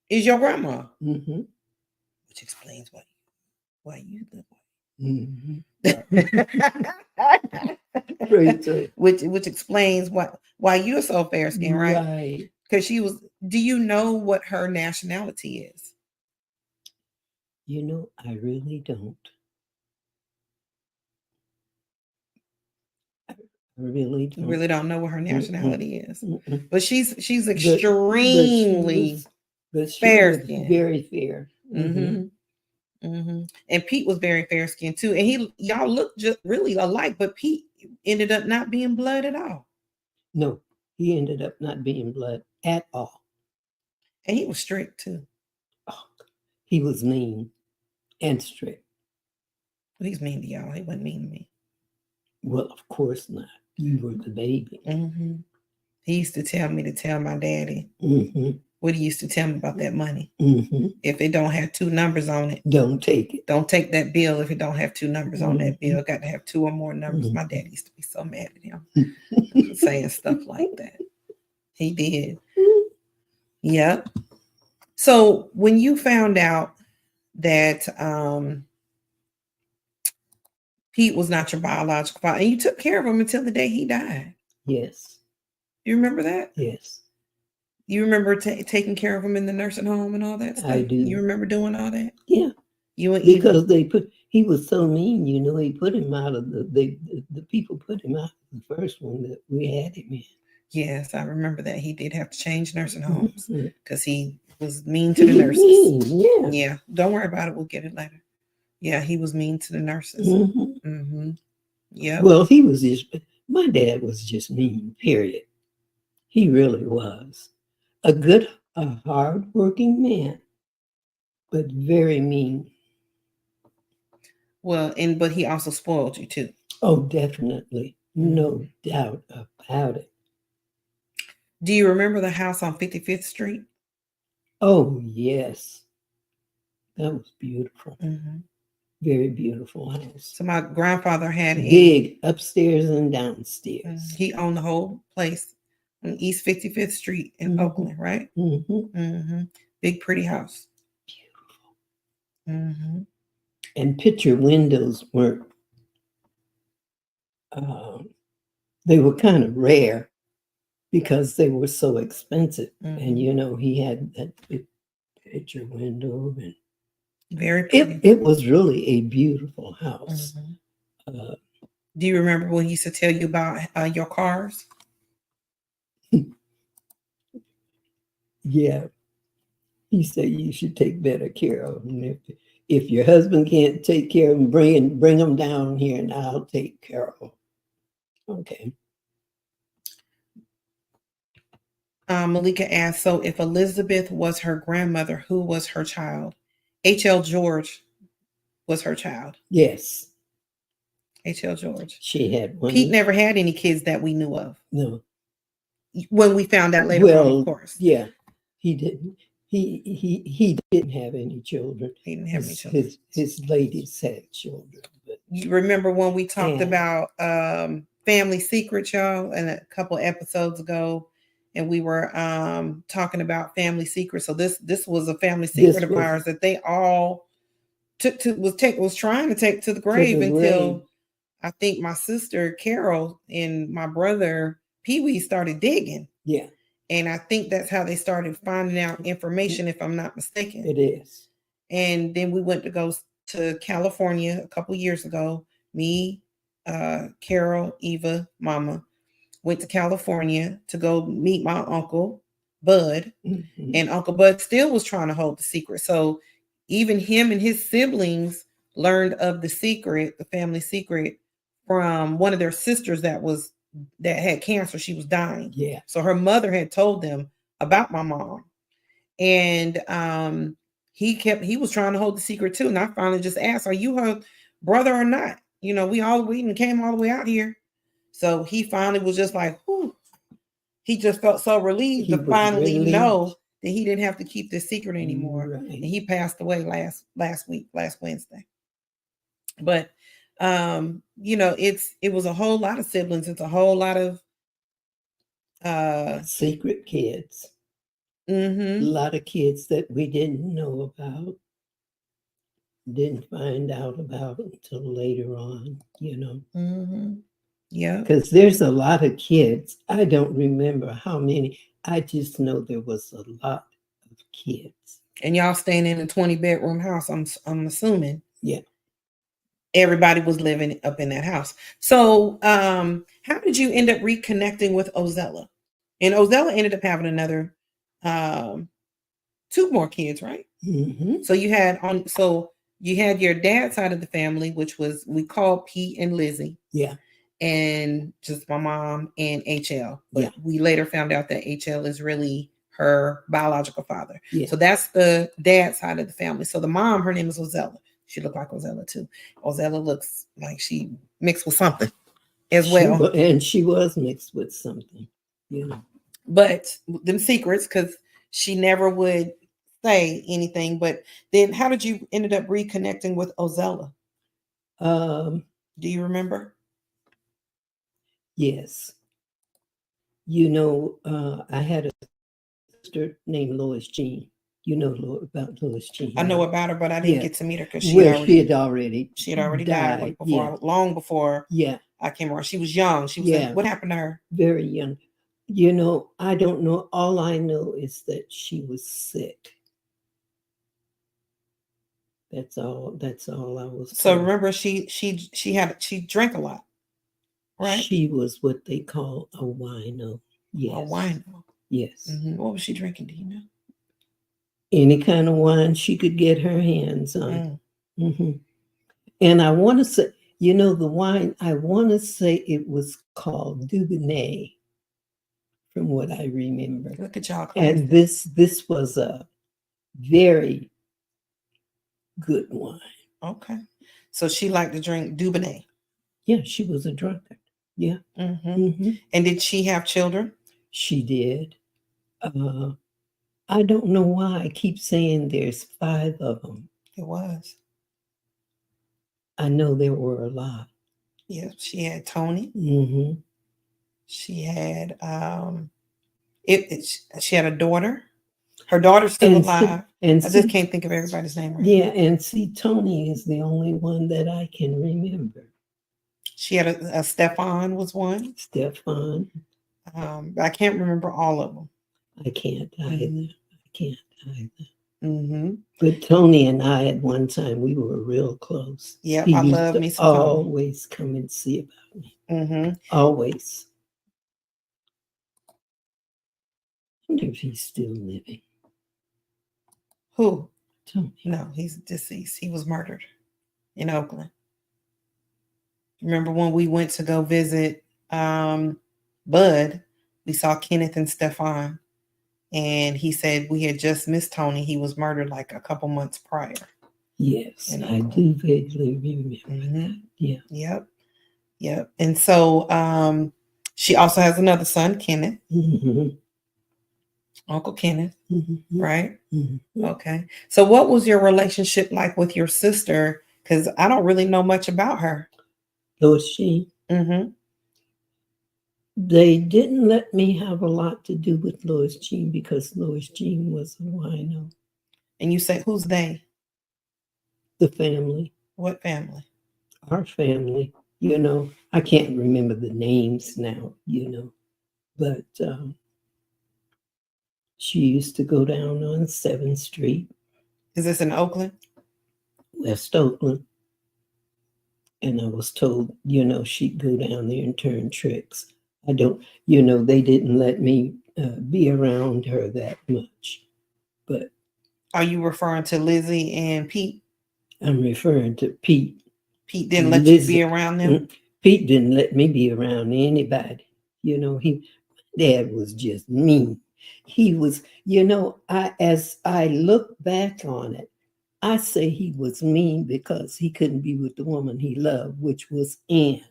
is your grandma. Mhm. Which explains why you look Mhm. white. Crazy. which explains why you're so fair skinned, right? Right. Because she was. Do you know what her nationality is? You know, I really don't. I really You don't. really don't know what her nationality is. Mm-mm. But she's But extremely she fair was skinned. very fair. Mm-hmm. Mm-hmm. And Pete was very fair skinned too. And y'all look just really alike, but Pete ended up not being blood at all. No, he ended up not being blood at all. And he was strict too. Oh, he was mean and strict. But he's mean to y'all. He wasn't mean to me. Well, of course not. You were the baby. Mm-hmm. He used to tell me to tell my daddy Mm-hmm. what he used to tell me about that money. Mm-hmm. If it don't have 2 numbers on it, Don't take it. don't take that bill if it don't have 2 numbers on that bill. Got to have 2 or more numbers. Mhm. My dad used to be so mad at him for saying stuff like that. He did. Yep. So when you found out that Pete was not your biological father, and you took care of him until the day he died. Yes. You remember that? Yes. You remember taking care of him in the nursing home and all that stuff? I do. You remember doing all that? Yeah. You and Because he was so mean, you know, he put him out of the people put him out of the first one that we had him in. Yes, I remember that. He did have to change nursing homes Mhm. because he was mean to the nurses. Mean, yeah. Yeah, don't worry about it. We'll get it later. Yeah, he was mean to the nurses. Mhm. Mm-hmm. Yeah. Well, my dad was just mean, period. He really was. A hard-working man, but very mean. Well, but he also spoiled you too. Oh, definitely. No doubt about it. Do you remember the house on 55th Street? Oh, yes. That was beautiful. Mm-hmm. Very beautiful house. So my grandfather had big upstairs and downstairs. He owned the whole place on East 55th Street in Oakland, right? Mm-hmm. Mm-hmm. Big, pretty house. Beautiful. Mm-hmm. And picture windows weren't, they were kind of rare because they were so expensive. Mm-hmm. And, you know, he had that big picture window. And very pretty. It was really a beautiful house. Mm-hmm. Do you remember what he used to tell you about your cars? Yeah. He said you should take better care of them. If your husband can't take care of them, bring them down here and I'll take care of them. Okay. Malika asked, so if Elizabeth was her grandmother, who was her child? H.L. George was her child. Yes. H.L. George. She had one. Pete never had any kids that we knew of. No. When we found out later on, of course. Yeah, he didn't. He didn't have any children. He didn't have any children. His ladies had children. But You remember when we talked And- about family secrets, y'all, and a couple episodes ago, and we were talking about family secrets. So this was a family secret of ours that they all was trying to take to the grave until I think my sister Carol and my brother Pee Wee started digging. Yeah. And I think that's how they started finding out information, if I'm not mistaken. It is. And then we went to go to California a couple years ago. Me, Carol, Eva, Mama went to California to go meet my uncle, Bud. Mhm. And Uncle Bud still was trying to hold the secret. So even him and his siblings learned of the secret, the family secret, from one of their sisters that had cancer. She was dying. Yeah. So her mother had told them about my mom. And he was trying to hold the secret too. And I finally just asked, are you her brother or not? You know, we came all the way out here. So he finally was just like, whew. He just felt so relieved to finally know that he didn't have to keep this secret anymore. Right. And he passed away last Wednesday. But you know, it was a whole lot of siblings. It's a whole lot of secret kids. Mm-hmm. A lot of kids that we didn't know about, didn't find out about until later on, you know. Mm-hmm. Yeah. Because there's a lot of kids. I don't remember how many. I just know there was a lot of kids. And y'all staying in a 20-bedroom house, I'm assuming. Yeah. Everybody was living up in that house. So how did you end up reconnecting with Ozella? And Ozella ended up having another 2 more kids, right? Mm-hmm. So you had your dad's side of the family, which was, we called Pete and Lizzie. Yeah. And just my mom and HL. But Yeah. we later found out that HL is really her biological father. Yeah. So that's the dad's side of the family. So the mom, her name is Ozella. She looked like Ozella too. Ozella looks like she mixed with something as well. And she was mixed with something, you know. But them secrets, because she never would say anything. But then how did you ended up reconnecting with Ozella? Do you remember? Yes. You know, I had a sister named Lois Jean. You know about Lois Jean. I know right? about her, but I didn't get to meet her because she had already died before, long before Yeah. I came around. She was young. She was what happened to her? Very young. You know, I don't know. All I know is that she was sick. That's all I was. So remember, she drank a lot, right? She was what they call a wino. Yes. A wino. Yes. Mm-hmm. What was she drinking? Do you know? Any kind of wine she could get her hands on. Mm-hmm. And I want to say, you know, the wine, I want to say it was called Dubonnet, from what I remember. Look at y'all. And this was a very good wine. Okay. So she liked to drink Dubonnet. Yeah, she was a drunkard. Yeah. Mm-hmm. Mm-hmm. And did she have children? She did. I don't know why I keep saying there's 5 of them. It was. I know there were a lot. Yeah, she had Tony. Mm-hmm. She had she had a daughter. Her daughter's still alive. I just can't think of everybody's name right now. And see, Tony is the only one that I can remember. She had a Stefan was one. Stefan. I can't remember all of them. I can't either. Mm-hmm. I can't either. Mm-hmm. But Tony and I, at one time, we were real close. Yeah, I love me some always Tony. Come and see about me. Mm-hmm. Always. I wonder if he's still living. Who? Tony. No, he's deceased. He was murdered in Oakland. Remember when we went to go visit Bud, we saw Kenneth and Stefan, and he said we had just missed Tony. He was murdered like a couple months prior. Yes, In I Oakland. do vaguely remember Mhm. that. Yeah. Yep. And so she also has another son, Kenneth, Mhm, Uncle Kenneth, mhm, right? mhm. Okay. So what was your relationship like with your sister? Because I don't really know much about her. Lois Jean, Mm-hmm. they didn't let me have a lot to do with Lois Jean because Lois Jean was a wino. And you say, who's they? The family, What family? our family, I can't remember the names now, but she used to go down on 7th Street, Is this in Oakland? West Oakland. And I was told, she'd go down there and turn tricks. I don't, they didn't let me be around her that much. But Are you referring to Lizzie and Pete? I'm referring to Pete. Pete didn't let you Lizzie. be around them? Pete didn't let me be around anybody. Dad was just mean. He was, as I look back on it, I say he was mean because he couldn't be with the woman he loved, which was Anne.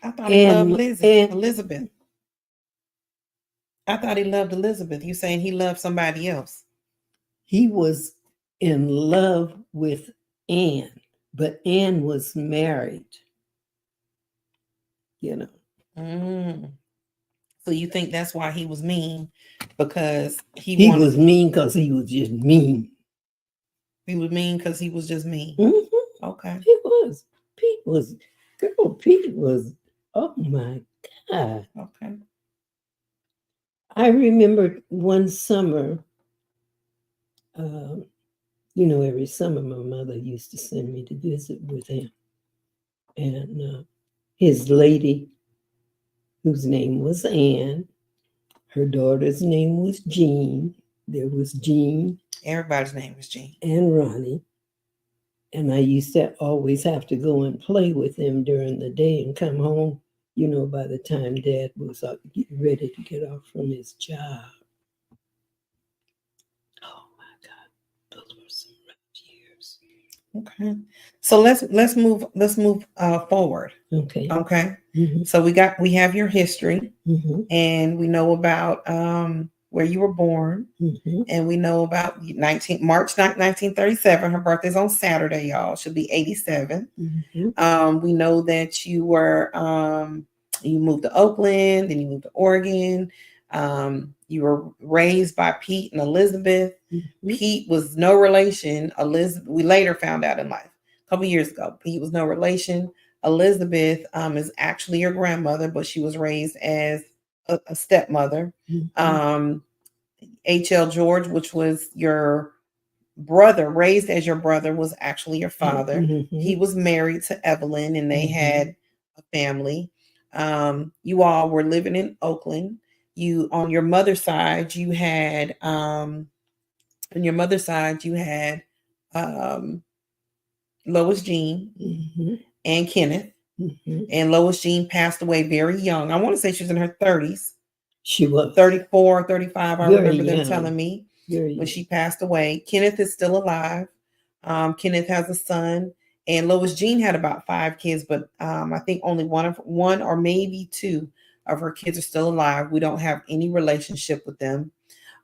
I thought he loved Elizabeth. I thought he loved Elizabeth. You saying he loved somebody else? He was in love with Anne, but Anne was married. So you think that's why he was mean? Because he was mean because he was just mean. He was mean because he was just mean. Mm-hmm. Okay. He was. Pete was, oh my God. Okay. I remember one summer, every summer my mother used to send me to visit with him. And his lady, whose name was Anne, her daughter's name was Jean. There was Jean. Everybody's name was Jean. And Ronnie. And I used to always have to go and play with them during the day and come home, by the time Dad was getting ready to get off from his job. Oh my God, those were some rough years. Okay. So let's move forward. Okay. Mm-hmm. So we have your history, mm-hmm. and we know about where you were born, mm-hmm. and we know about March 1937. Her birthday's on Saturday, y'all. She'll be 87. Mm-hmm. We know that you were you moved to Oakland, then you moved to Oregon. You were raised by Pete and Elizabeth. Mm-hmm. Pete was no relation. Elizabeth, we later found out in life, a couple years ago, Pete was no relation. Elizabeth is actually your grandmother, but she was raised as a stepmother. Mm-hmm. H.L. George, which was your brother, raised as your brother, was actually your father. Mm-hmm. He was married to Evelyn, and they mm-hmm. had a family. You all were living in Oakland. You, on your mother's side, you had Lois Jean mm-hmm. and Kenneth. Mm-hmm. And Lois Jean passed away very young. I want to say she was in her 30s. She was 34, 35. I remember them telling me very when she passed away. Kenneth is still alive. Kenneth has a son, and Lois Jean had about 5 kids, but I think only one or maybe 2 of her kids are still alive. We don't have any relationship with them.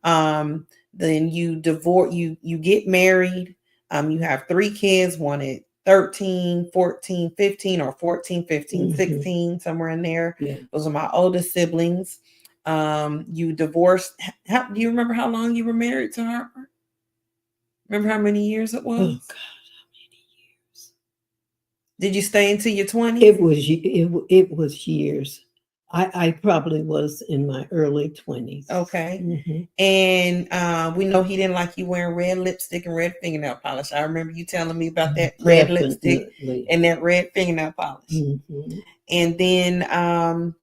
Then you divorce, you get married. You have 3 kids, one at 13, 14, 15, or 14, 15, mm-hmm. 16, somewhere in there. Yeah. Those are my oldest siblings. You divorced. Do you remember how long you were married to Harper? Remember how many years it was? Oh God, how many years? Did you stay until your 20s? It was years. I probably was in my early 20s. Okay. Mm-hmm. And we know he didn't like you wearing red lipstick and red fingernail polish. I remember you telling me about that red lipstick and that red fingernail polish. Mm-hmm. And then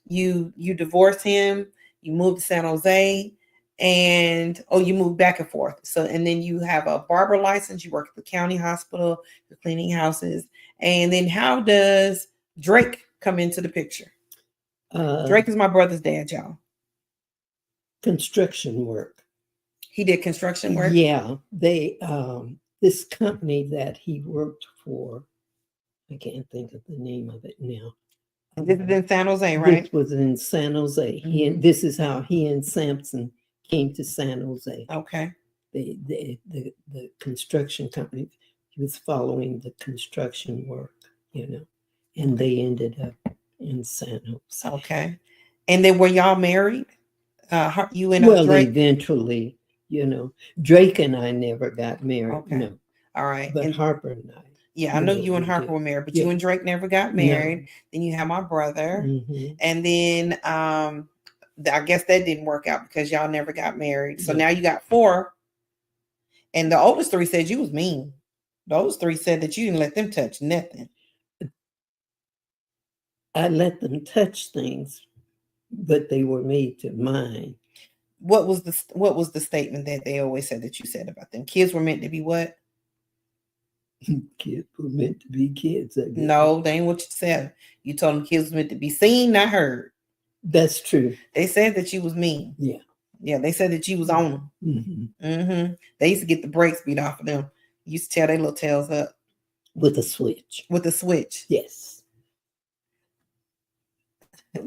you divorced him, you moved to San Jose, and you moved back and forth. So, and then you have a barber license, you work at the county hospital, you're cleaning houses. And then how does Drake come into the picture? Uh, Drake is my brother's dad, y'all. construction work. He did construction work. Yeah, they this company that he worked for, I can't think of the name of it now. This is in San Jose, right? This was in San Jose. Mhm. This is how he and Sampson came to San Jose. Okay. The construction company, he was following the construction work, and they ended up in San Jose. Okay. And then were y'all married? You and Well, Drake? eventually, Drake and I never got married. Okay. No, All right. but And Harper and I. yeah, I know you and we Harper did. were married, but Yeah. you and Drake never got married. Then you have my brother. Mhm. And then I guess that didn't work out because y'all never got married. So Yeah. now you got 4. And the oldest 3 said you was mean. The oldest 3 said that you didn't let them touch nothing. I let them touch things, but they were made to mine. What was the statement that they always said that you said about them? Kids were meant to be what? Kids were meant to be kids, I guess. No, they ain't what you said. You told them kids was meant to be seen, not heard. That's true. They said that you was mean. Yeah. Yeah, they said that you was on them. Mm-hmm. They used to get the brakes beat off of them. You used to tear their little tails up. With a switch. With a switch. Yes.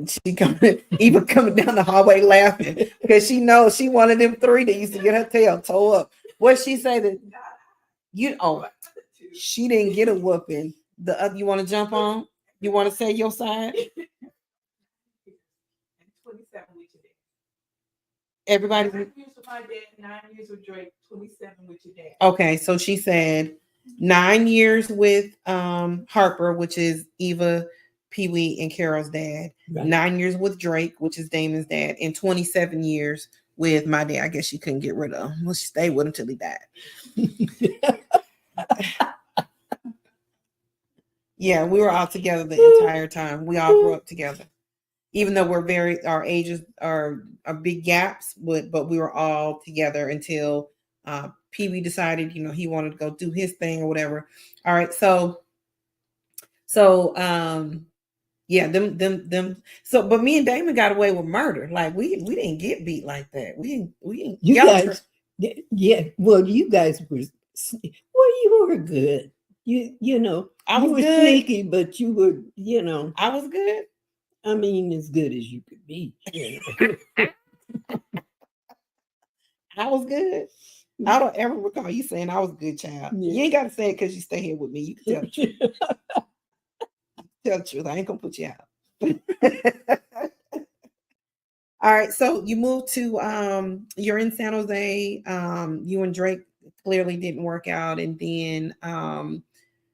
She even coming down the hallway laughing because she knows she one of them 3 that used to get her tail tore up. What she say that she didn't get a whooping. The other, you want to jump on? You want to say your side? 27 with your dad. Everybody. 9 years with my dad, 9 years with Drake, 27 with your dad. Okay, so she said 9 years with Harper, which is Eva, Pee Wee, and Carol's dad. Right. 9 years with Drake, which is Damon's dad, and 27 years with my dad. I guess she couldn't get rid of him. Well, she stayed with him till he died. Yeah, we were all together the entire time. We all grew up together. Even though our ages are big gaps, but we were all together until Pee Wee decided, he wanted to go do his thing or whatever. All right, so yeah, them. So, but me and Damon got away with murder. Like we didn't get beat like that. We didn't. You guys, yeah. Well, you guys were. Well, you were good. You know, I was you were good. sneaky, but you were, I was good. I mean, as good as you could be. I was good. I don't ever recall you saying I was a good child. Yeah. You ain't got to say it because you stay here with me. You can tell the truth. Tell the truth. I ain't gonna put you out. All right. So you moved to you're in San Jose. You and Drake clearly didn't work out, and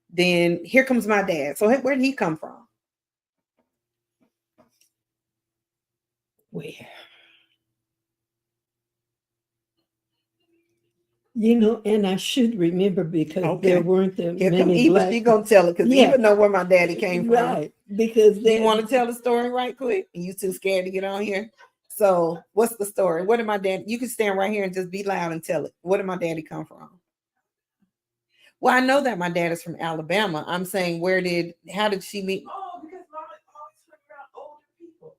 then here comes my dad. So where did he come from? Where? And I should remember because there weren't that Here come many Eva. black. She gonna tell it because Eva know where my daddy came from. Right, because You want to tell the story right quick? You too scared to get on here? So what's the story? Where did my dad? You can stand right here and just be loud and tell it. Where did my daddy come from? Well, I know that my dad is from Alabama. I'm saying, how did she meet? Oh, because Mama always hung around older people.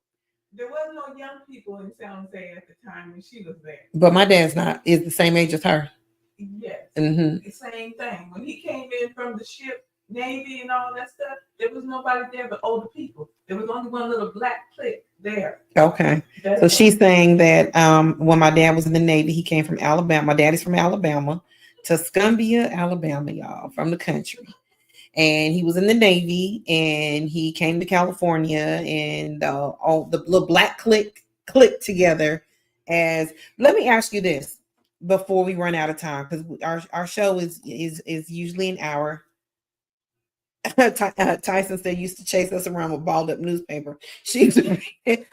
There was no young people in San Jose at the time when she was there. But my dad's is the same age as her. Yes. Mm-hmm. The same thing. When he came in from the ship, Navy and all that stuff, there was nobody there but older people. There was only one little black clique there. Okay. So she's saying that when my dad was in the Navy, he came from Alabama. My daddy's from Alabama, Tuscumbia, Alabama, y'all, from the country. And he was in the Navy, and he came to California, and all the little black clique together. Let me ask you this before we run out of time, because our show is usually an hour. Tyson said used to chase us around with balled up newspaper. Hey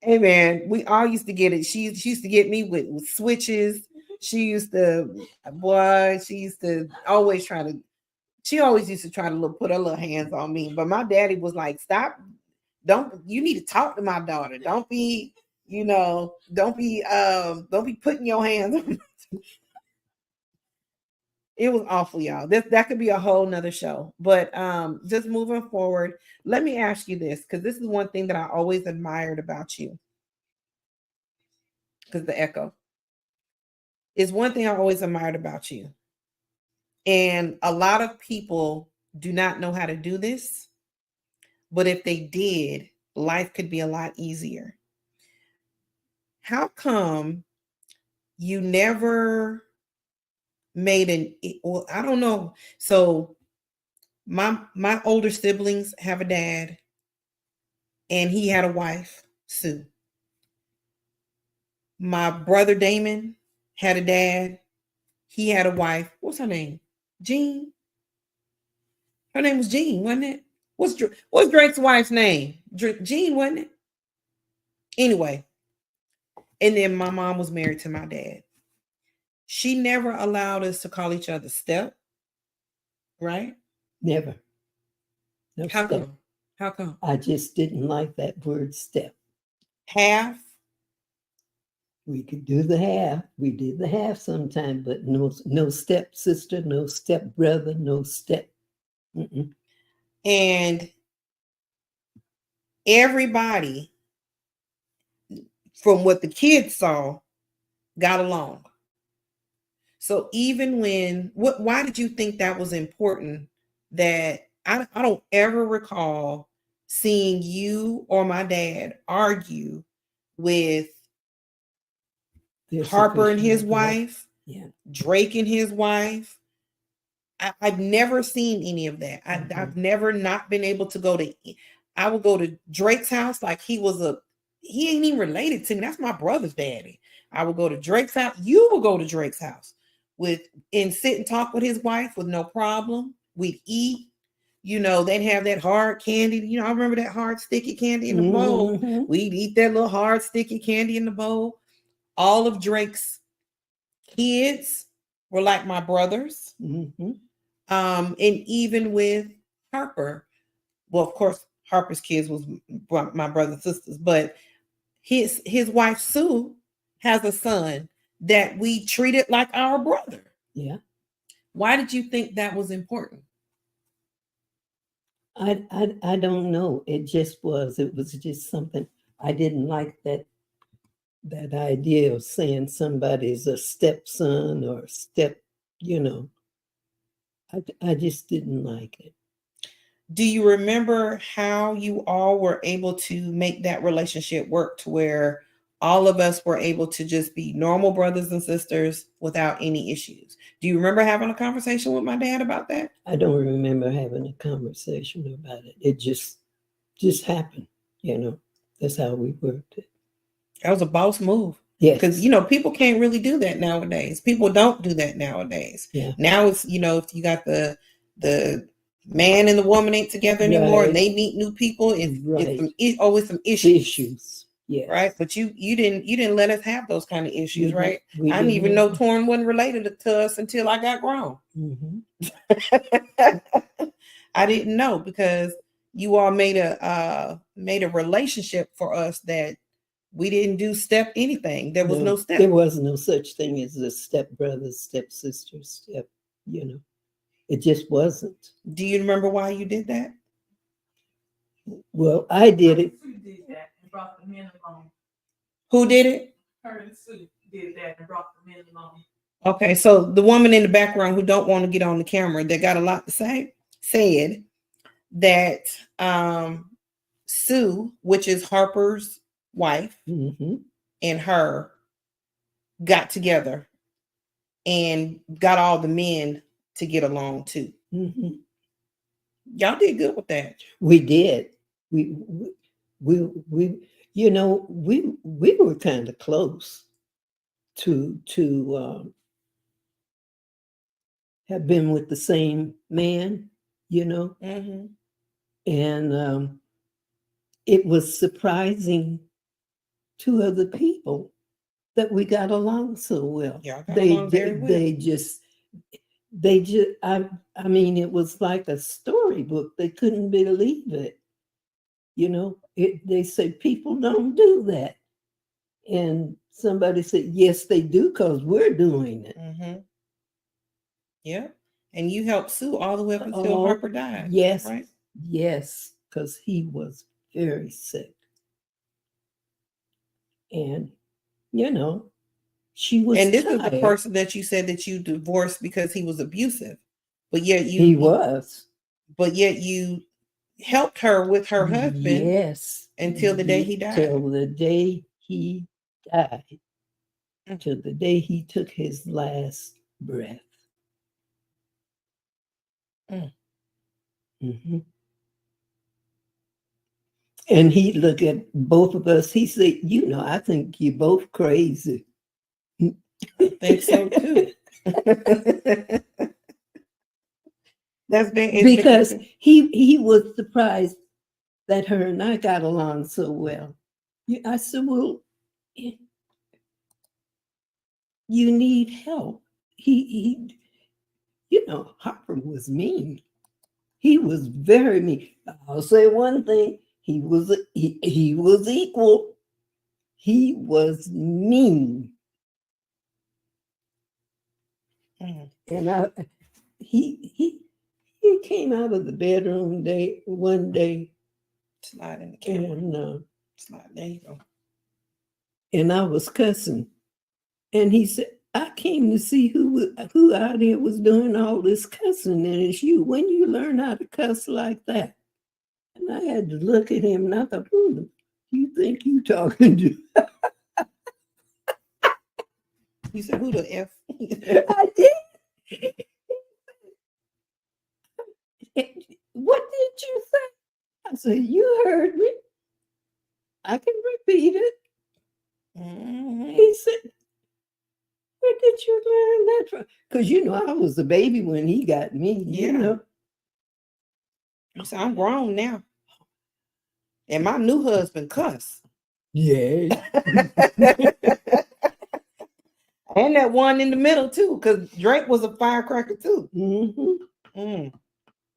man, we all used to get it. She used to get me with switches. She used to always she always used to try to put her little hands on me. But my daddy was like, stop, you need to talk to my daughter. Don't be putting your hands on It was awful, y'all. That could be a whole nother show. But just moving forward, let me ask you this, because this is one thing that I always admired about you. Because the echo is one thing I always admired about you. And a lot of people do not know how to do this, but if they did, life could be a lot easier. How come you never made well, I don't know. So my older siblings have a dad, and he had a wife, Sue. My brother Damon had a dad. He had a wife. What's her name? Jean. Her name was Jean, wasn't it? What's Drake's wife's name? Jean, wasn't it? Anyway, and then my mom was married to my dad. She never allowed us to call each other step, right? Never. No How step. come? How come? I just didn't like that word step. Half. We could do the half. We did the half sometime, but no step sister, no step brother, no step. Mm-mm. And everybody, from what the kids saw, got along. So even when, why did you think that was important? That I don't ever recall seeing you or my dad argue with There's Harper and his sufficient wife, yeah. Drake and his wife. I've never seen any of that. I've never not been able to go to. I would go to Drake's house like he ain't even related to me. That's my brother's daddy. I would go to Drake's house. You would go to Drake's house and sit and talk with his wife with no problem. We'd eat. You know, they'd have that hard candy. You know, I remember that hard sticky candy in the bowl. We'd eat that little hard sticky candy in the bowl. All of Drake's kids were like my brothers. And even with Harper, well, of course, Harper's kids was my brothers and sisters, but his wife Sue has a son that we treated like our brother. Yeah. Why did you think that was important? I don't know. It was just something I didn't like, that idea of saying somebody's a stepson or step, you know. I just didn't like it. Do you remember how you all were able to make that relationship work to where all of us were able to just be normal brothers and sisters without any issues? Do you remember having a conversation with my dad about that? I don't remember having a conversation about it. It just happened, you know. That's how we worked it. That was a boss move. Yes. Because, you know, people can't really do that nowadays. People don't do that nowadays. Yeah. Now it's, you know, if you got the man and the woman ain't together anymore, Right. and they meet new people, Right. it's always some issues. Issues. Yeah. Right. But you didn't let us have those kind of issues, right? We I didn't even know have- Torn wasn't related to us until I got grown. I didn't know, because you all made a relationship for us that we didn't do step anything. There was no step. There was no such thing as a step brother, step sister, step, you know. It just wasn't. Do you remember why you did that? Well, I did it. Sue did that and brought the men along. Who did it? Her and Sue did that and brought the men along. Okay, so the woman in the background who don't want to get on the camera, that got a lot to say, said that Sue, which is Harper's wife, and her got together and got all the men to get along too. Y'all did good with that. We did. We you know, we were kind of close to have been with the same man, you know. And it was surprising to other people that we got along so well. Yeah, they just I mean, it was like a storybook. They couldn't believe it. You know, they say people don't do that. And somebody said, yes, they do, because we're doing it. Yeah. And you helped Sue all the way up until Oh, Harper died. yes, Right. yes, because he was very sick. And, you know, she was And this is the tired. person that you said that you divorced because he was abusive. But yet He was. but yet you helped her with her husband Yes. until the day he died. Till the day he died. Mm. Till the day he took his last breath. Mm. Mhm. And he looked at both of us. He said, "You know, I think you're both crazy." I think so too. That's been Because he was surprised that her and I got along so well. I said, "Well, you need help." He you know, Harper was mean. He was very mean. I'll say one thing: he was equal. He was mean, Mm. and he came out of the bedroom one day, Slide in the camera. Slide. There you go. and I was cussing, and he said, "I came to see who out there was doing all this cussing, and it's you. When you learn how to cuss like that?" And I had to look at him, and I thought, "Who do you think you talking to?" You said who the F? I did. What did you say? I said, "You heard me. I can repeat it." Mhm. He said, "Where did you learn that from?" Because, you know, I was a baby when he got me, Yeah. you know. You said I'm grown now. And my new husband cuss. Yeah. And that one in the middle too, because Drake was a firecracker too. Mm-hmm.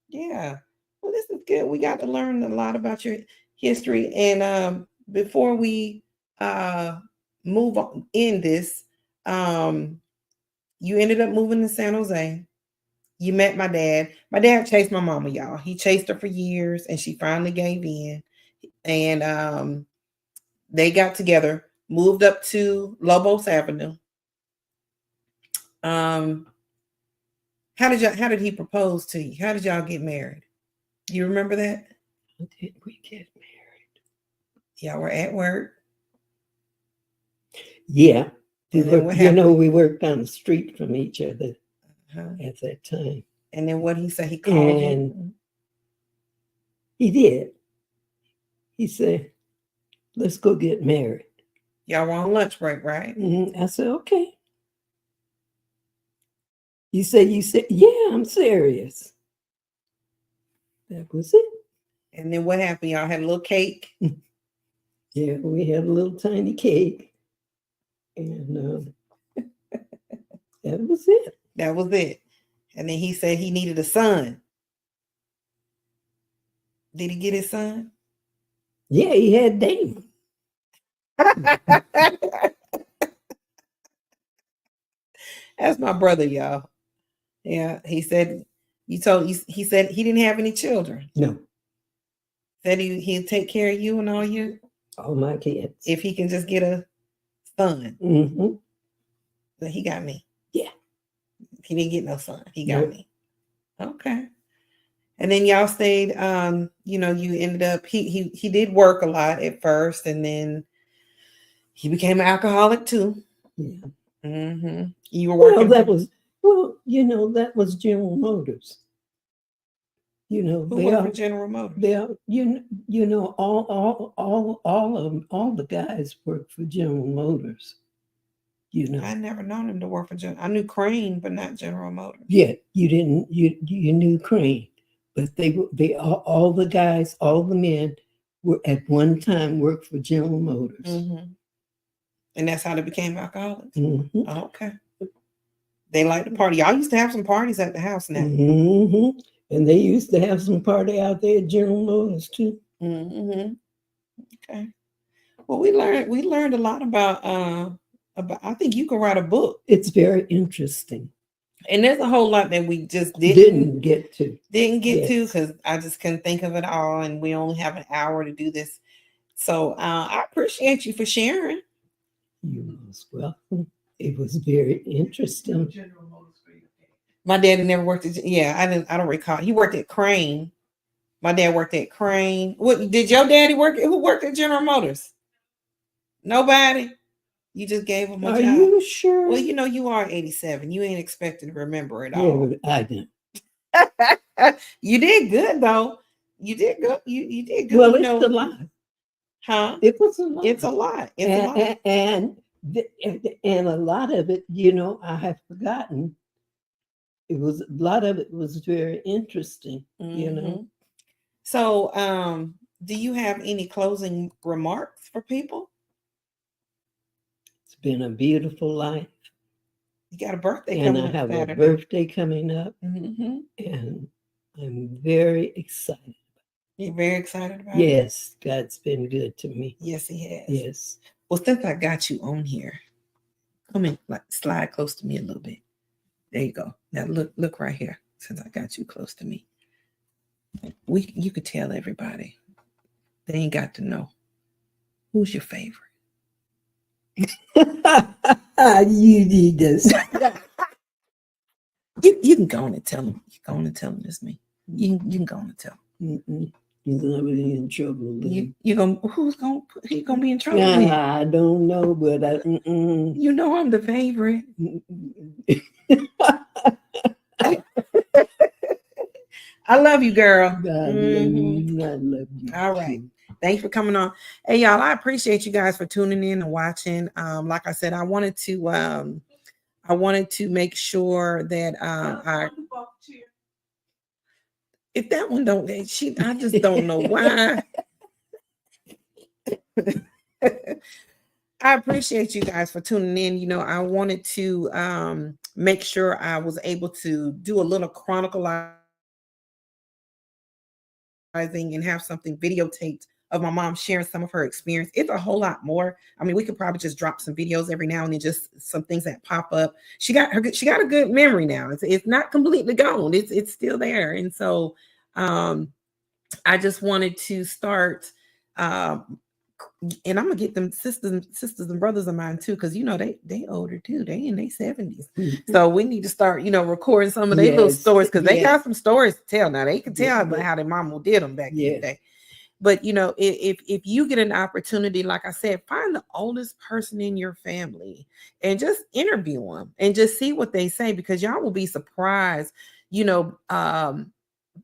Yeah. Well, this is good. We got to learn a lot about your history. And before we move on in this, you ended up moving to San Jose. You met my dad. My dad chased my mama, y'all. He chased her for years and she finally gave in. And they got together, moved up to Lobos Avenue. How did he propose to you? How did y'all get married? You remember that? How did we get married? Y'all were at work. Yeah. And then what You know, happened? we worked down the street from each other Uh-huh. at that time. And then what he said, he called you. And he did. He said, "Let's go get married." Y'all were on lunch break, right? I said, "Okay." You said, "Yeah, I'm serious." That was it. And then what happened? Y'all had a little cake. Yeah, we had a little tiny cake. And that was it. That was it. And then he said he needed a son. Did he get his son? Yeah, he had Damon. That's my brother, y'all. Yeah, he said he said he didn't have any children. No, Said he'll take care of you and all my kids. if he can just get a son. Mm-hmm. But he got me. Yeah. He didn't get no son. He got Nope. me. Okay. And then y'all stayed, you ended up he did work a lot at first, and then he became an alcoholic too. Yeah. Mm-hmm. You were working. That was General Motors. You know, Who worked for General Motors? they are, all the guys work for General Motors. You know. I never known him to work for General. I knew Crane, but not General Motors. Yeah, you didn't. You knew Crane, but all the guys, all the men, were at one time worked for General Motors. Mm-hmm. And that's how they became alcoholics. Mm-hmm. Oh, okay. They like to party. Y'all used to have some parties at the house now. Mm-hmm. And they used to have some party out there at General Motors too. Mm-hmm. Okay. Well, we learned a lot about. I think you can write a book. It's very interesting. And there's a whole lot that we just Didn't get to. get to Yes. because I just couldn't think of it all, and we only have an hour to do this. So I appreciate you for sharing. You most welcome. It was very interesting. General Motors for your dad. My daddy never worked at, yeah, I don't recall. He worked at Crane. My dad worked at Crane. What did your daddy work at? Who worked at General Motors? Nobody. You just gave him a Are job. you sure? Well, you know, you are 87. You ain't expected to remember it all. Yeah, I didn't. You did good though. You did good. You did good. Well, you it's know, a lot. huh? It was a lot. It's a lot. It's a lot. And a lot of it, you know, I have forgotten. It was a lot of it was very interesting, you know. Mhm. So, do you have any closing remarks for people? It's been a beautiful life. You got a birthday And coming I up have a Saturday. birthday coming up, Mhm. and I'm very excited. You're very excited about it? Yes, God's been good to me. Yes, he has. Yes. Well, since I got you on here, come in, like slide close to me a little bit. There you go. Now look right here. Since I got you close to me, you could tell everybody. They ain't got to know. Who's your favorite? You need this. You can go on and tell them. You go on and tell them it's me. You can go on and tell them. You're gonna be in trouble. You gonna who's gonna he gonna be in trouble? Yeah, with? I don't know, but You know I'm the favorite. I love you, girl. Mhm. I love you. All right. too. Thanks for coming on. Hey y'all, I appreciate you guys for tuning in and watching. Like I said, I wanted to make sure that I Who bought the chair? if that one don't I just don't know why. I appreciate you guys for tuning in. You know, I wanted to make sure I was able to do a little chronicalizing and have something videotaped of my mom sharing some of her experience. It's a whole lot more. I mean, we could probably just drop some videos every now and then, just some things that pop up. She got a good memory now. It's not completely gone. It's still there. And so I just wanted to start and I'm gonna get them sisters and brothers of mine too, because you know they older too. They in their 70s. So we need to start, recording some of their little Yes, stories, because they got yes. some stories to tell. Now they can tell Yeah, about yeah. how their mama did them back in the Yeah. day. But if you get an opportunity, like I said, find the oldest person in your family and just interview them and just see what they say, because y'all will be surprised.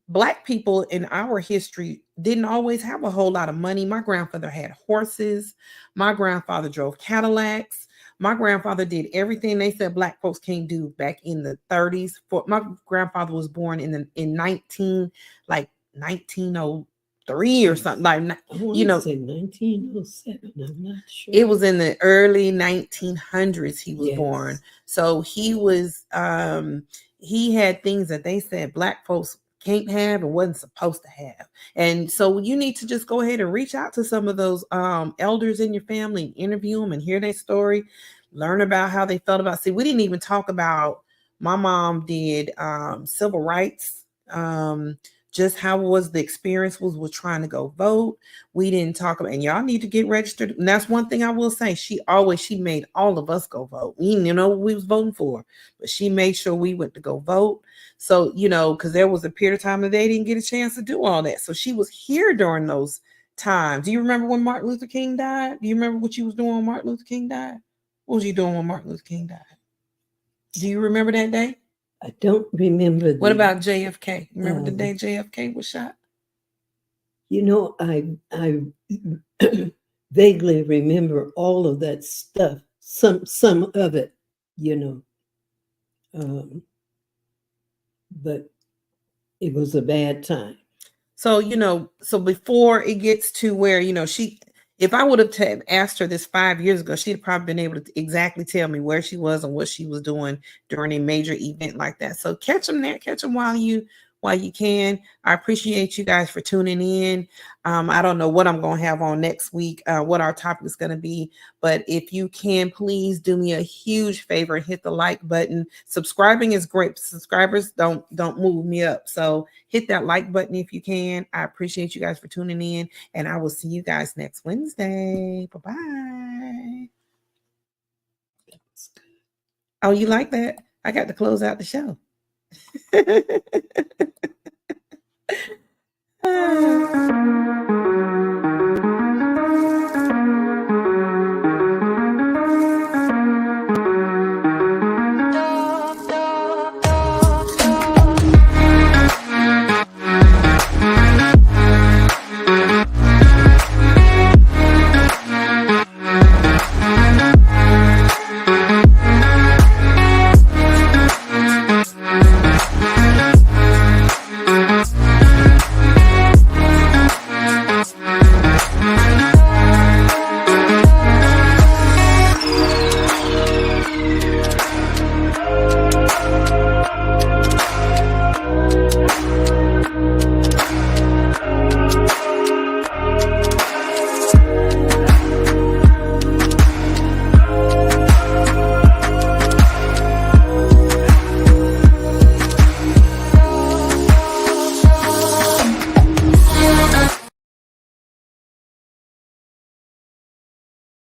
Black people in our history didn't always have a whole lot of money. My grandfather had horses. My grandfather drove Cadillacs. My grandfather did everything they said Black folks can't do back in the 30s. My grandfather was born in 1903 or something, like, I want you know, to say 1907. I'm not sure. it was in the early 1900s he was Yes. born. So he was he had things that they said Black folks can't have and wasn't supposed to have. And so you need to just go ahead and reach out to some of those elders in your family and interview them and hear their story, learn about how they felt about. See, we didn't even talk about, my mom did civil rights, just how was the experience was trying to go vote. We didn't talk about, and y'all need to get registered. And that's one thing I will say. She made all of us go vote. We didn't know what we was voting for, but she made sure we went to go vote. So, because there was a period of time that they didn't get a chance to do all that. So she was here during those times. Do you remember when Martin Luther King died? Do you remember what you was doing when Martin Luther King died? What was you doing when Martin Luther King died? Do you remember that day? I don't remember. What about JFK? Remember the day JFK was shot? I vaguely remember all of that stuff. Some of it, but it was a bad time. So, so before it gets to where, if I would have asked her this 5 years ago, she'd probably been able to exactly tell me where she was and what she was doing during a major event like that. So catch them there, catch them while while you can. I appreciate you guys for tuning in. I don't know what I'm going to have on next week, what our topic is going to be, but if you can, please do me a huge favor and hit the like button. Subscribing is great. Subscribers don't move me up. So hit that like button if you can. I appreciate you guys for tuning in, and I will see you guys next Wednesday. Bye-bye. Oh, you like that? I got to close out the show.